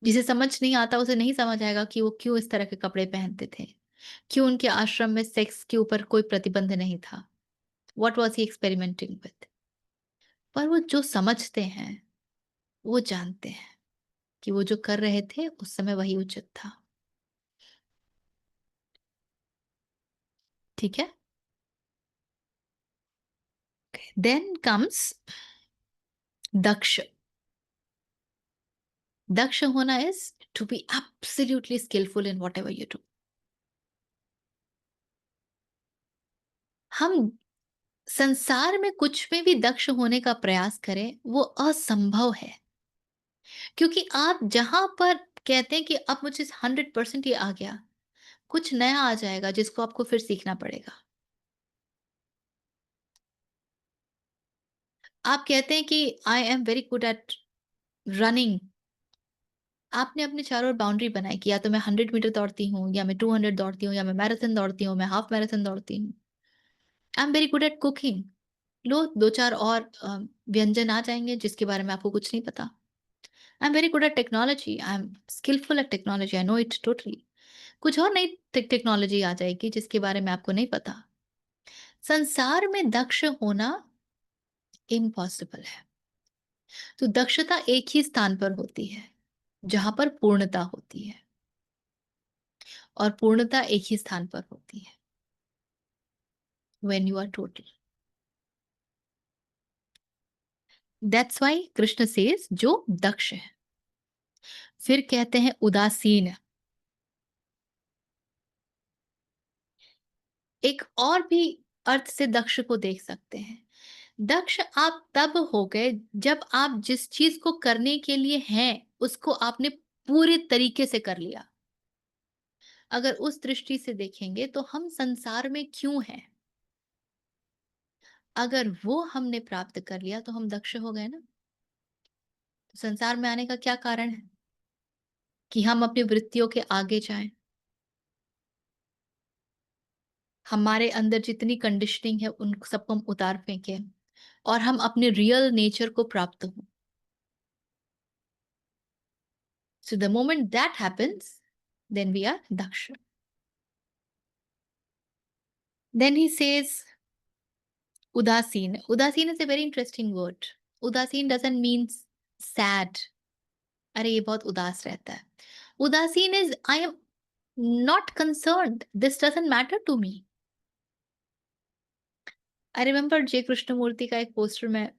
जिसे समझ नहीं आता उसे नहीं समझ आएगा कि वो क्यों इस तरह के कपड़े पहनते थे, क्यों उनके आश्रम में सेक्स के ऊपर कोई प्रतिबंध नहीं था। What was he experimenting with? पर वो जो समझते हैं वो जानते हैं कि वो जो कर रहे थे उस समय वही उचित था। ठीक है। देन कम्स दक्ष। दक्ष होना is to be absolutely skilful in whatever you do. हम संसार में कुछ में भी दक्ष होने का प्रयास करें वो असंभव है, क्योंकि आप जहां पर कहते हैं कि अब मुझे 100% ये आ गया, कुछ नया आ जाएगा जिसको आपको फिर सीखना पड़ेगा। आप कहते हैं कि आई am very good eight running. आपने अपने चारों ओर बाउंड्री बनाई कि या तो मैं 100 मीटर दौड़ती हूँ, या मैं 200 दौड़ती हूँ, या मैं मैराथन दौड़ती हूँ, मैं हाफ मैराथन दौड़ती हूँ। I am very good at cooking. लो दो चार और व्यंजन आ जाएंगे जिसके बारे में आपको कुछ नहीं पता। I am very good at technology, I am skilful at technology, I know it totally. कुछ और नई टेक्नोलॉजी आ जाएगी जिसके बारे में आपको नहीं पता। संसार में दक्ष होना इम्पॉसिबल है। तो दक्षता एक ही स्थान पर होती है जहां पर पूर्णता होती है, और पूर्णता एक ही स्थान पर होती है, when you are total. That's why Krishna says जो दक्ष है। फिर कहते हैं उदासीन। एक और भी अर्थ से दक्ष को देख सकते हैं। दक्ष आप तब हो गए जब आप जिस चीज को करने के लिए हैं उसको आपने पूरे तरीके से कर लिया। अगर उस दृष्टि से देखेंगे तो हम संसार में क्यों हैं, अगर वो हमने प्राप्त कर लिया तो हम दक्ष हो गए ना। तो संसार में आने का क्या कारण है कि हम अपनी वृत्तियों के आगे जाएं, हमारे अंदर जितनी कंडीशनिंग है उन सबको हम उतार फेंके और हम अपने रियल नेचर को प्राप्त हो। So the moment that happens, then we are daksha. Then he says udasin. Udasin is a very interesting word. Udasin doesn't mean sad. अरे ये बहुत उदास रहता है। उदासीन is I am not concerned. This doesn't matter to me. I remember जय कृष्णमूर्ति का एक पोस्टर में,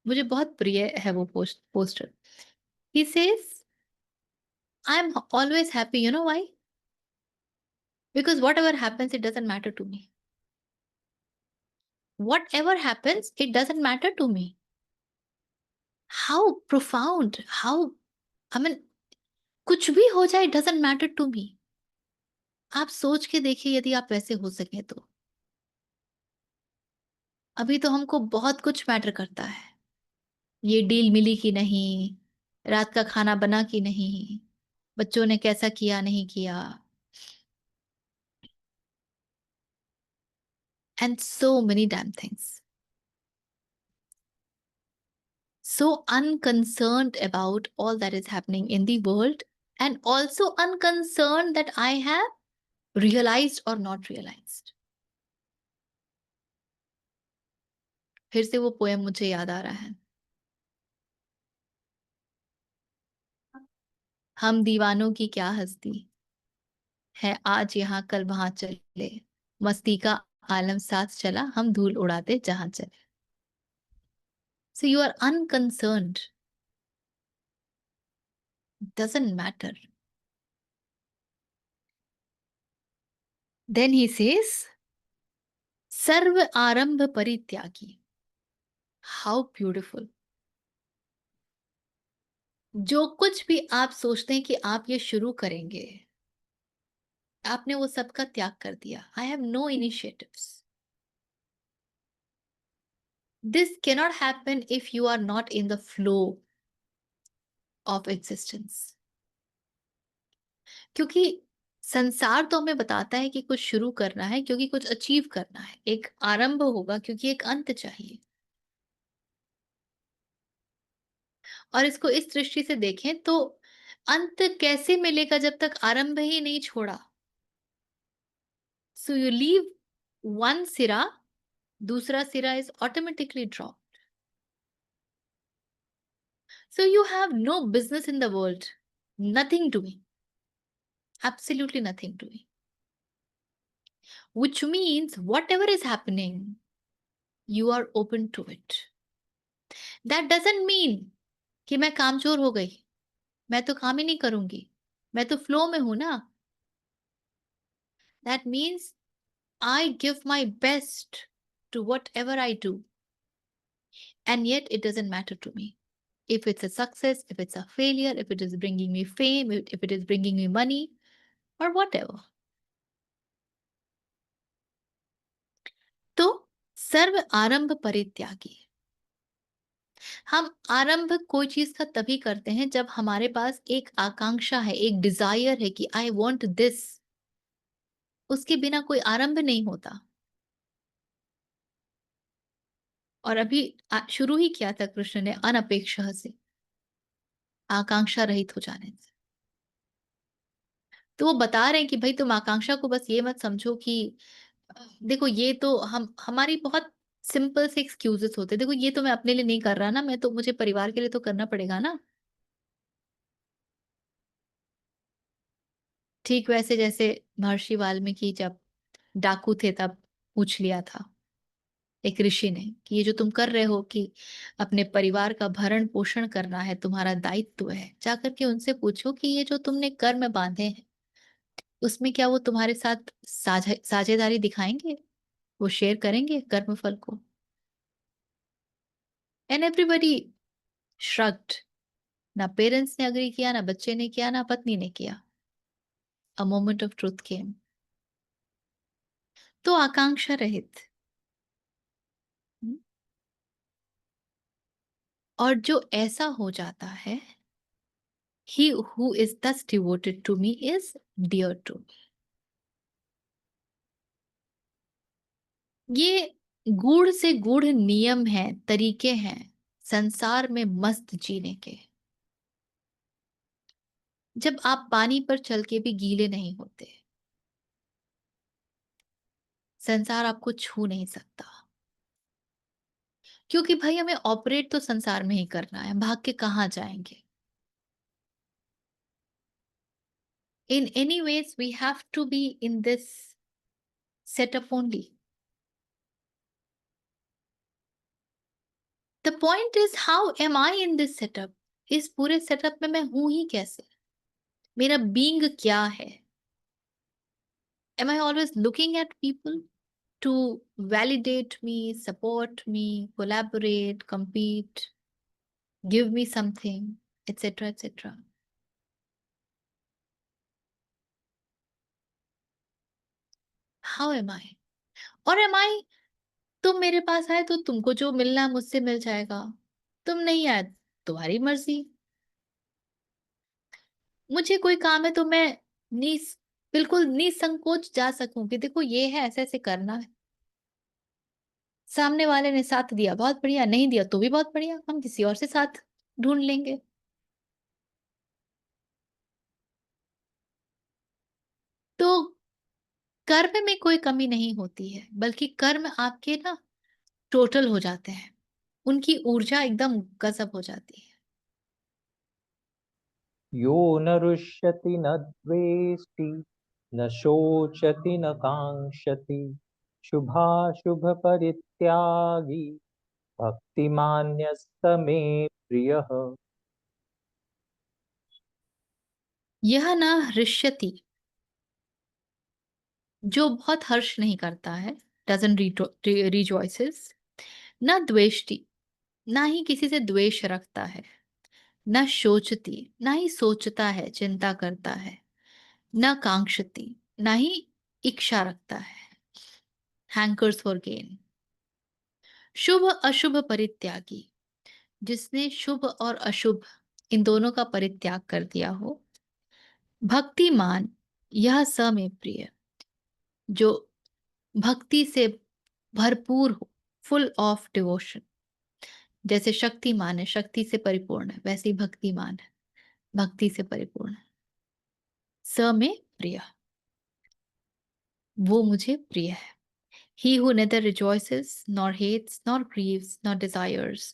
मुझे बहुत प्रिय है वो poster. He says I am always happy. You know why? Because whatever happens, it doesn't matter to me. Whatever happens, it doesn't matter to me. How profound, how, I mean, कुछ भी हो जाए, it doesn't matter to me. आप सोच के देखिए यदि आप वैसे हो सके तो। अभी तो हमको बहुत कुछ मैटर करता है, ये डील मिली कि नहीं, रात का खाना बना कि नहीं, बच्चों ने कैसा किया नहीं किया, and so many damn things. So unconcerned about all that is happening in the world, and also unconcerned that I have realized or not realized. फिर से वो पोएम मुझे याद आ रहा है। हम दीवानों की क्या हस्ती है, आज यहाँ कल वहां चले, मस्ती का आलम साथ चला, हम धूल उड़ाते जहां चले। So you are unconcerned. Doesn't matter. Then he says, सर्व आरंभ परित्यागी. How beautiful. जो कुछ भी आप सोचते हैं कि आप ये शुरू करेंगे, आपने वो सबका त्याग कर दिया। I have no initiatives. This cannot happen if you are not in the flow of existence. क्योंकि संसार तो हमें बताता है कि कुछ शुरू करना है क्योंकि कुछ अचीव करना है, एक आरंभ होगा क्योंकि एक अंत चाहिए। और इसको इस दृष्टि से देखें तो अंत कैसे मिलेगा जब तक आरंभ ही नहीं छोड़ा। सो यू लीव वन सिरा, दूसरा सिरा is automatically drop. So you have no business in the world, nothing doing, absolutely nothing doing, which means whatever is happening, you are open to it. That doesn't mean कि मैं कामचोर हो गई, मैं तो काम ही नहीं करूंगी, मैं तो फ्लो में हूं ना। That means I give my best to whatever I do, and yet it doesn't matter to me. If it's a success, if it's a failure, if it is bringing me fame, if it is bringing me money, or whatever. तो सर्व आरंभ परित्यागी। हम आरंभ कोई चीज का तभी करते हैं जब हमारे पास एक आकांक्षा है, एक डिजायर है कि आई वॉन्ट दिस। उसके बिना कोई आरंभ नहीं होता। और अभी शुरू ही किया था कृष्ण ने अनपेक्षा से, आकांक्षा रहित हो जाने से। तो वो बता रहे हैं कि भाई तुम आकांक्षा को बस ये मत समझो कि देखो ये तो हम हमारी बहुत सिंपल से एक्सक्यूजेस होते हैं। देखो ये तो मैं अपने लिए नहीं कर रहा ना, मैं तो मुझे परिवार के लिए तो करना पड़ेगा ना। ठीक वैसे जैसे महर्षि वाल्मीकि जब डाकू थे तब पूछ लिया था एक ऋषि ने कि ये जो तुम कर रहे हो कि अपने परिवार का भरण पोषण करना है, तुम्हारा दायित्व है, जाकर के उनसे पूछो कि ये जो तुमने कर में बांधे हैं उसमें क्या वो तुम्हारे साथ साझेदारी दिखाएंगे, वो शेयर करेंगे कर्मफल को। And everybody shrugged. ना पेरेंट्स ने अग्री किया, ना बच्चे ने किया, ना पत्नी ने किया। अ मोमेंट ऑफ ट्रुथ केम। तो आकांक्षा रहित। हम्म, और जो ऐसा हो जाता है, he who is thus devoted to me is dear to me। ये गूढ़ से गूढ़ नियम है, तरीके हैं संसार में मस्त जीने के। जब आप पानी पर चल के भी गीले नहीं होते, संसार आपको छू नहीं सकता, क्योंकि भाई हमें ऑपरेट तो संसार में ही करना है, भाग के कहाँ जाएंगे। In any ways we have to be in this setup only. The point is how am I in this setup? इस पूरे सेटअप में मैं हूं ही कैसे, मेरा बीइंग क्या है। Am I always looking at people to validate me, support me, collaborate, compete, give me something, etc., etc.? How am I? और am I तुम मेरे पास आए तो तुमको जो मिलना है मुझसे मिल जाएगा, तुम नहीं आए तुम्हारी मर्जी। मुझे कोई काम है तो मैं नि बिल्कुल निसंकोच जा सकूं कि देखो ये है, ऐसे ऐसे करना है। सामने वाले ने साथ दिया बहुत बढ़िया, नहीं दिया तो भी बहुत बढ़िया, हम किसी और से साथ ढूंढ लेंगे। तो कर्म में कोई कमी नहीं होती है, बल्कि कर्म आपके ना टोटल हो जाते हैं, उनकी ऊर्जा एकदम गजब हो जाती है। यो न रुष्यति न द्वेष्टि न शोचति न काङ्क्षति शुभाशुभ परित्यागी भक्तिमान्यः स मे प्रियः। यह ना हृष्यति, जो बहुत हर्ष नहीं करता है, डजन रिजॉइसेस। न द्वेष्टि, ना ही किसी से द्वेष रखता है। न शोचती, ना ही सोचता है, चिंता करता है। न कांक्षती, ना ही इच्छा रखता है, हैंकर्स फॉर गेन। शुभ अशुभ परित्यागी, जिसने शुभ और अशुभ इन दोनों का परित्याग कर दिया हो। भक्तिमान, यह स में प्रिय, जो भक्ति से भरपूर हो, फुल ऑफ डिवोशन। जैसे शक्तिमान है, शक्ति से परिपूर्ण है, वैसे ही भक्तिमान है, भक्ति से परिपूर्ण है। स में प्रिय, वो मुझे प्रिय है। He who neither rejoices, nor hates, nor grieves, nor desires,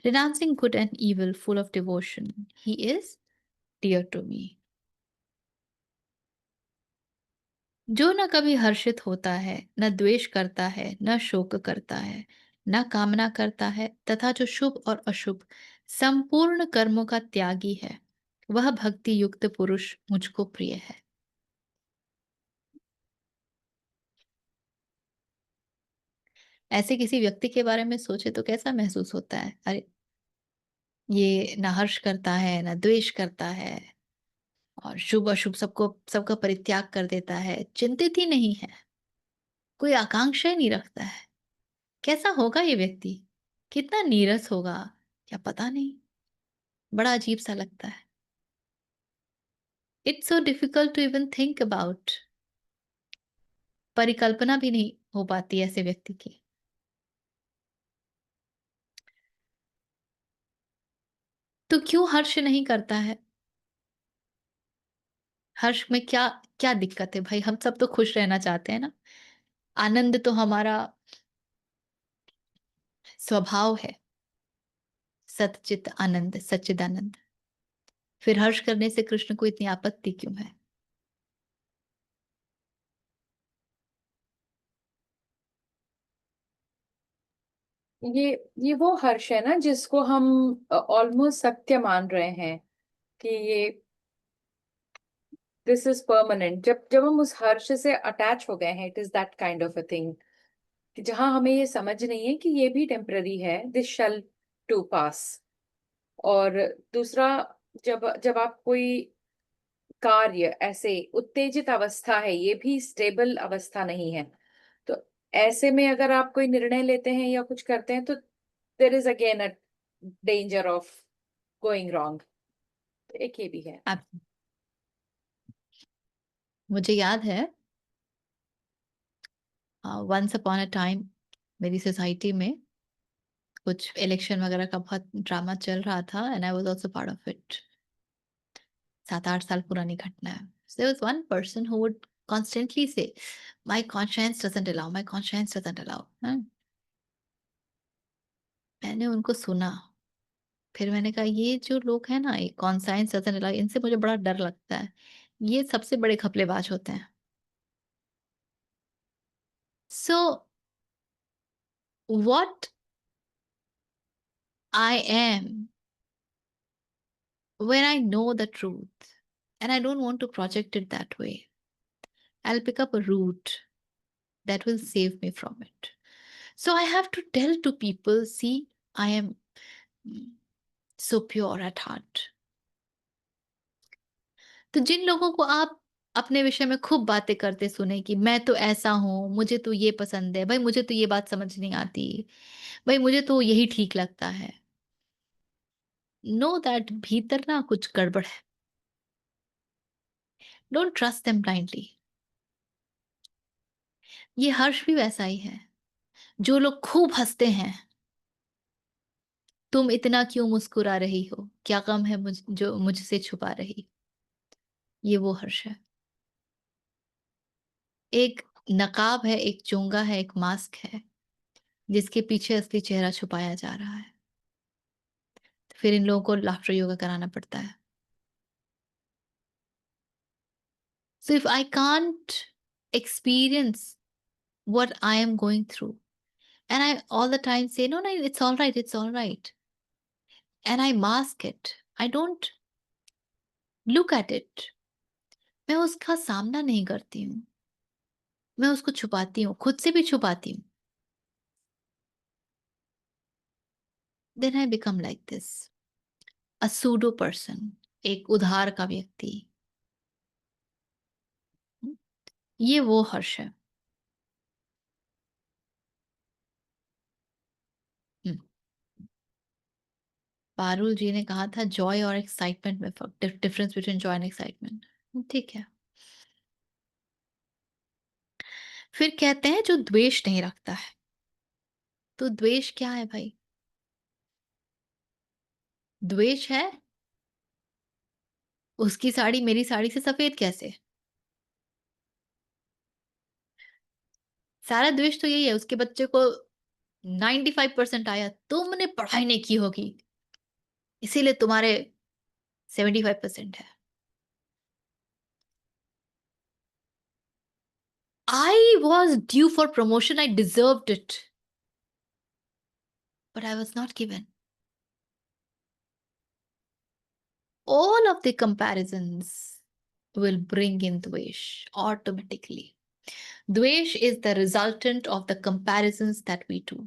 renouncing good and evil, full of devotion, he is dear to me। जो न कभी हर्षित होता है, न द्वेष करता है, न शोक करता है, न कामना करता है, तथा जो शुभ और अशुभ संपूर्ण कर्मों का त्यागी है, वह भक्ति युक्त पुरुष मुझको प्रिय है। ऐसे किसी व्यक्ति के बारे में सोचे तो कैसा महसूस होता है? अरे ये न हर्ष करता है, न द्वेष करता है, और शुभ अशुभ सबको सबका परित्याग कर देता है, चिंतित ही नहीं है, कोई आकांक्षा ही नहीं रखता है। कैसा होगा ये व्यक्ति? कितना नीरस होगा, क्या पता नहीं। बड़ा अजीब सा लगता है। It's so difficult to even think about. परिकल्पना भी नहीं हो पाती ऐसे व्यक्ति की। तो क्यों हर्ष नहीं करता है? हर्ष में क्या क्या दिक्कत है भाई? हम सब तो खुश रहना चाहते हैं ना। आनंद तो हमारा स्वभाव है। सतचित आनंद, सच्चिदानंद। फिर हर्ष करने से कृष्ण को इतनी आपत्ति क्यों है? ये ये वो हर्ष है ना जिसको हम ऑलमोस्ट सत्य मान रहे हैं कि ये दिस इज परमानेंट। जब जब हम उस हर्ष से अटैच हो गए हैं, it is that kind of a thing जहां हमें ये समझ नहीं है कि ये भी टेम्पररी है, दिस शैल टू पास। और दूसरा, जब जब आप कोई कार्य ऐसे उत्तेजित अवस्था है, ये भी स्टेबल अवस्था नहीं है, तो ऐसे में अगर आप कोई निर्णय लेते हैं या कुछ करते हैं तो there is again a danger of going wrong. तो एक ये भी है। आप मुझे याद है वंस अपॉन अ टाइम मेरी सोसाइटी में कुछ इलेक्शन वगैरह का बहुत ड्रामा चल रहा था and I was also part of it. 7-8 साल पुरानी घटना है। So there was one person who would constantly say, "My conscience doesn't allow. My conscience doesn't allow." हाँ? मैंने उनको सुना। फिर मैंने कहा ये जो लोग हैं ना, ये कॉन्साइंस doesn't allow, इनसे मुझे बड़ा डर लगता है। ये सबसे बड़े घपलेबाज होते हैं। So what I am when I know the truth and I don't want to project it that way, I'll pick up a route that will save me from it. So I have to tell to people, see, I am so pure at heart. तो जिन लोगों को आप अपने विषय में खूब बातें करते सुने कि मैं तो ऐसा हूँ, मुझे तो ये पसंद है, भाई मुझे तो ये बात समझ नहीं आती, भाई मुझे तो यही ठीक लगता है। नो दैट भीतर ना कुछ गड़बड़ है। Don't trust them blindly. ये हर्ष भी वैसा ही है। जो लोग खूब हंसते हैं, तुम इतना क्यों मुस्कुरा रही हो, क्या गम है जो मुझसे छुपा रही, ये वो हर्ष है। एक नकाब है, एक चोंगा है, एक मास्क है, जिसके पीछे असली चेहरा छुपाया जा रहा है। फिर इन लोगों को लाफ्टर योगा कराना पड़ता है। So if I can't experience what I am going through, and I all the time say, no, no, it's all right, it's all right, and I mask it, I don't look at it, मैं उसका सामना नहीं करती हूँ, मैं उसको छुपाती हूँ, खुद से भी छुपाती हूँ। Then I become like this, a pseudo person, एक उधार का व्यक्ति। ये वो हर्ष है। हम्म। पारुल जी ने कहा था जॉय और एक्साइटमेंट में difference between Joy and excitement. ठीक है। फिर कहते हैं जो द्वेष नहीं रखता है, तो द्वेष क्या है भाई? द्वेष है उसकी साड़ी मेरी साड़ी से सफेद कैसे? सारा द्वेष तो यही है, उसके बच्चे को 95% आया, तुमने पढ़ाई नहीं की होगी, इसीलिए तुम्हारे 75% है। I was due for promotion, I deserved it, but I was not given. All of the comparisons will bring in dvesh automatically. Dvesh is the resultant of the comparisons that we do.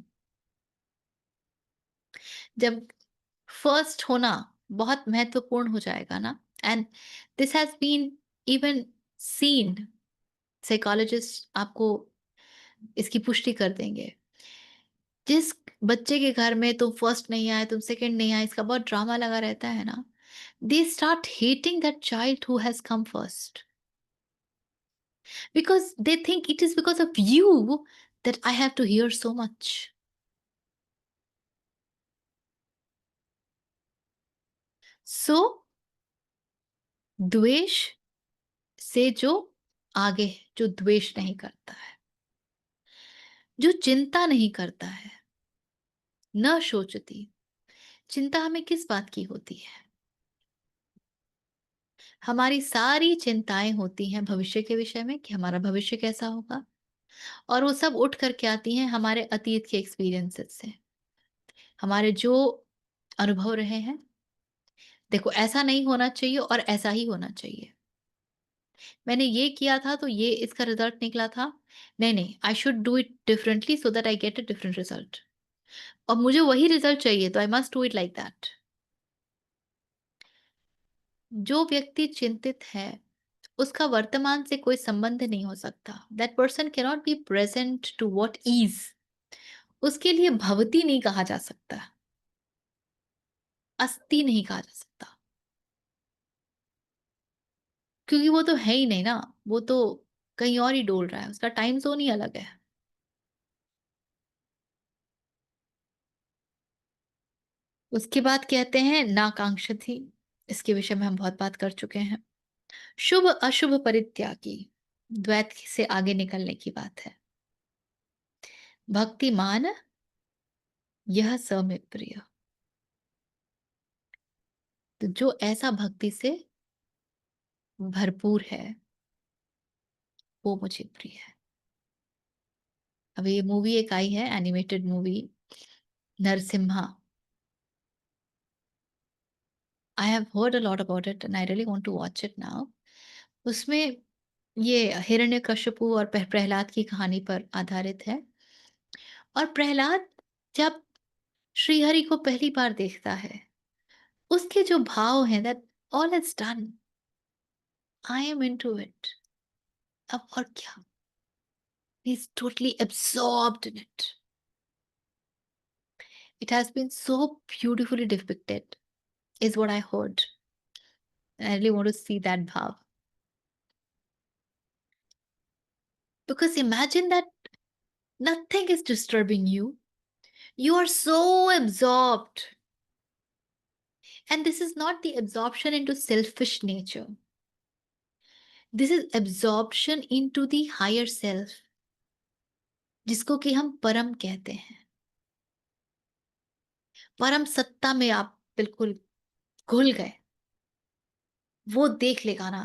जब फर्स्ट होना बहुत महत्वपूर्ण हो जाएगा ना, and this has been even seen, psychologist आपको इसकी पुष्टि कर देंगे। जिस बच्चे के घर में तुम फर्स्ट नहीं आए, तुम सेकंड नहीं आए, इसका बहुत ड्रामा लगा रहता है ना, they start hating that child who has come first, because they think it is because of you that I have to hear so much. So, द्वेष से जो आगे है, जो द्वेष नहीं करता है, जो चिंता नहीं करता है, न शोचती। चिंता हमें किस बात की होती है? हमारी सारी चिंताएं होती हैं भविष्य के विषय में कि हमारा भविष्य कैसा होगा, और वो सब उठ कर के आती हैं हमारे अतीत के एक्सपीरियंसेस से, हमारे जो अनुभव रहे हैं। देखो, ऐसा नहीं होना चाहिए और ऐसा ही होना चाहिए। मैंने ये किया था तो ये इसका रिजल्ट निकला था। नहीं, नहीं, I should do it differently so that I get a different result. और मुझे वही रिजल्ट चाहिए तो I must do it like that. जो व्यक्ति चिंतित है, उसका वर्तमान से कोई संबंध नहीं हो सकता। That person can not be present to what is. उसके लिए भवती नहीं कहा जा सकता, अस्ति नहीं कहा जा सकता, क्योंकि वो तो है ही नहीं ना। वो तो कहीं और ही डोल रहा है, उसका टाइम जोन ही अलग है। उसके बाद कहते हैं नाकांक्षी। इसके विषय में हम बहुत बात कर चुके हैं। शुभ अशुभ परित्यागी, द्वैत से आगे निकलने की बात है। भक्तिमान यह स में प्रिय। तो जो ऐसा भक्ति से भरपूर है, वो मुझे प्रिय है। अभी ये मूवी एक आई है, animated movie, Narasimha. I have heard a lot about it and I really want to watch it now. उसमें ये हिरण्यकश्यपु और प्रहलाद की कहानी पर आधारित है। और प्रहलाद जब श्रीहरि को पहली बार देखता है, उसके जो भाव हैं, that all is done, I am into it. अब और क्या, he is totally absorbed in it. It has been so beautifully depicted, is what I heard. And I really want to see that bhav. Because imagine that nothing is disturbing you. You are so absorbed. And this is not the absorption into selfish nature. This is absorption into the higher self, जिसको कि हम परम कहते हैं। परम सत्ता में आप बिल्कुल घुल गए। वो देख लेगा ना,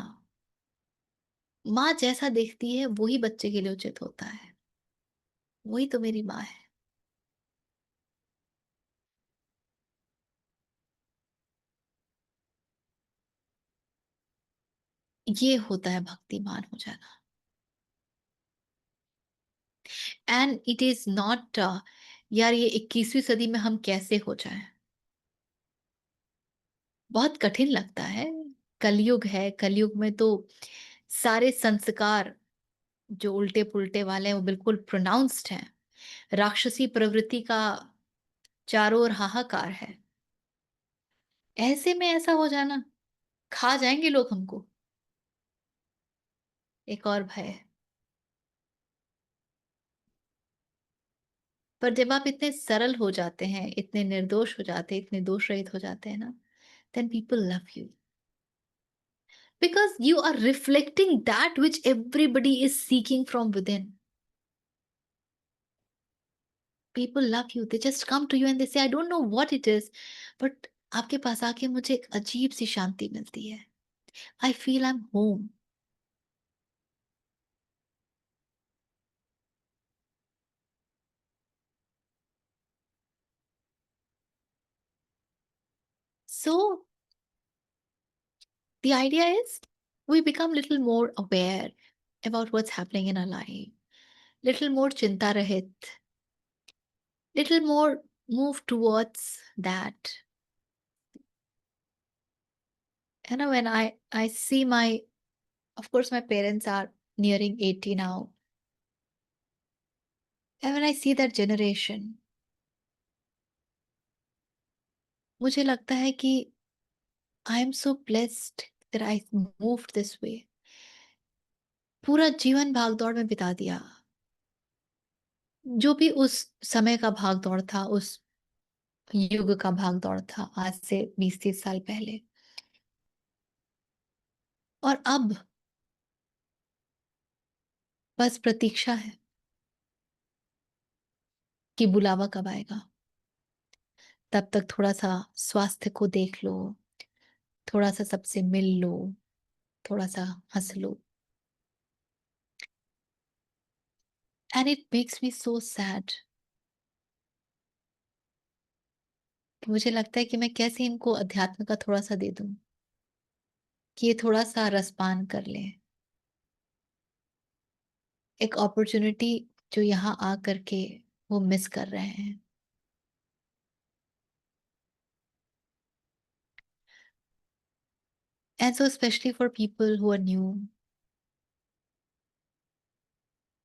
माँ जैसा देखती है वही बच्चे के लिए उचित होता है। वही तो मेरी माँ है। ये होता है भक्तिमान हो जाना। एंड इट इज नॉट, यार ये 21वीं सदी में हम कैसे हो जाएं? बहुत कठिन लगता है। कलयुग है, कलयुग में तो सारे संस्कार जो उल्टे पुल्टे वाले हैं वो बिल्कुल प्रोनाउंस्ड हैं। राक्षसी प्रवृत्ति का चारों ओर हाहाकार है। ऐसे में ऐसा हो जाना, खा जाएंगे लोग हमको। एक और भय है। पर जब आप इतने सरल हो जाते हैं, इतने निर्दोष हो जाते हैं, इतने दोष रहित हो जाते हैं ना, then people love you, because you are reflecting that which everybody is seeking from within. People love you, they just come to you and they say I don't know what it is, but आपके पास आके मुझे एक अजीब सी शांति मिलती है। I feel I'm home. So the idea is we become little more aware about what's happening in our life, little more चिंता रहित, little more move towards that. You know, when I see my, of course my parents are nearing 80 now, and when I see that generation, मुझे लगता है कि I am so blessed that I moved this way. पूरा जीवन भागदौड़ में बिता दिया। जो भी उस समय का भागदौड़ था, उस युग का भागदौड़ था, आज से 20-30 साल पहले। और अब बस प्रतीक्षा है कि बुलावा कब आएगा। तब तक थोड़ा-सा स्वास्थ्य को देख लो, थोड़ा-सा सबसे मिल लो, थोड़ा-सा हँस लो। And it makes me so sad कि मुझे लगता है कि मैं कैसे इनको अध्यात्म का थोड़ा-सा दे दूँ, कि ये थोड़ा-सा रसपान कर लें। एक अपॉर्च्युनिटी जो यहाँ आ कर के वो मिस कर रहे हैं। And so specially for people who are new,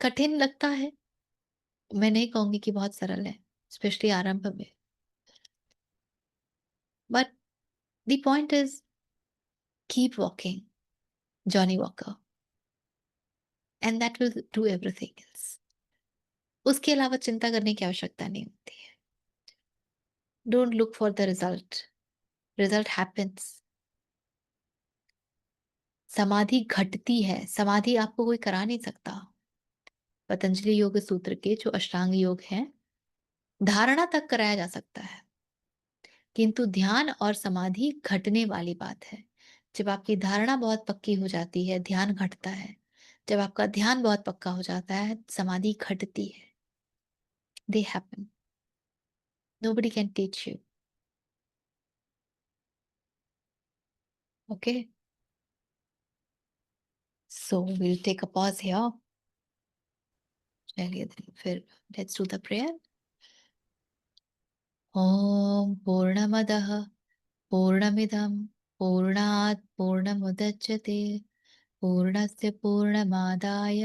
कठिन लगता है। मैं नहीं कहूँगी कि बहुत सरल है, स्पेशली आरंभ में। But the point is keep walking, Johnny walker, and that will do everything else. उसके अलावा चिंता करने की आवश्यकता नहीं होती है। Don't look for the result, result happens. समाधि घटती है, समाधि आपको कोई करा नहीं सकता। पतंजलि योग सूत्र के जो अष्टांग योग हैं, धारणा तक कराया जा सकता है, किंतु ध्यान और समाधि घटने वाली बात है। जब आपकी धारणा बहुत पक्की हो जाती है, ध्यान घटता है। जब आपका ध्यान बहुत पक्का हो जाता है, समाधि घटती है। They happen, nobody can teach you. Okay, so will take a pause here. चलिए फिर लेट्स डू द प्रेयर। ओम पूर्णमदः पूर्णमिदं पूर्णात् पूर्णमुदच्यते पूर्णस्य पूर्णमादाय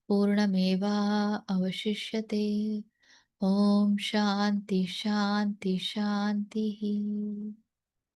पूर्णमेवावशिष्यते। ओम शांति शांति शांति।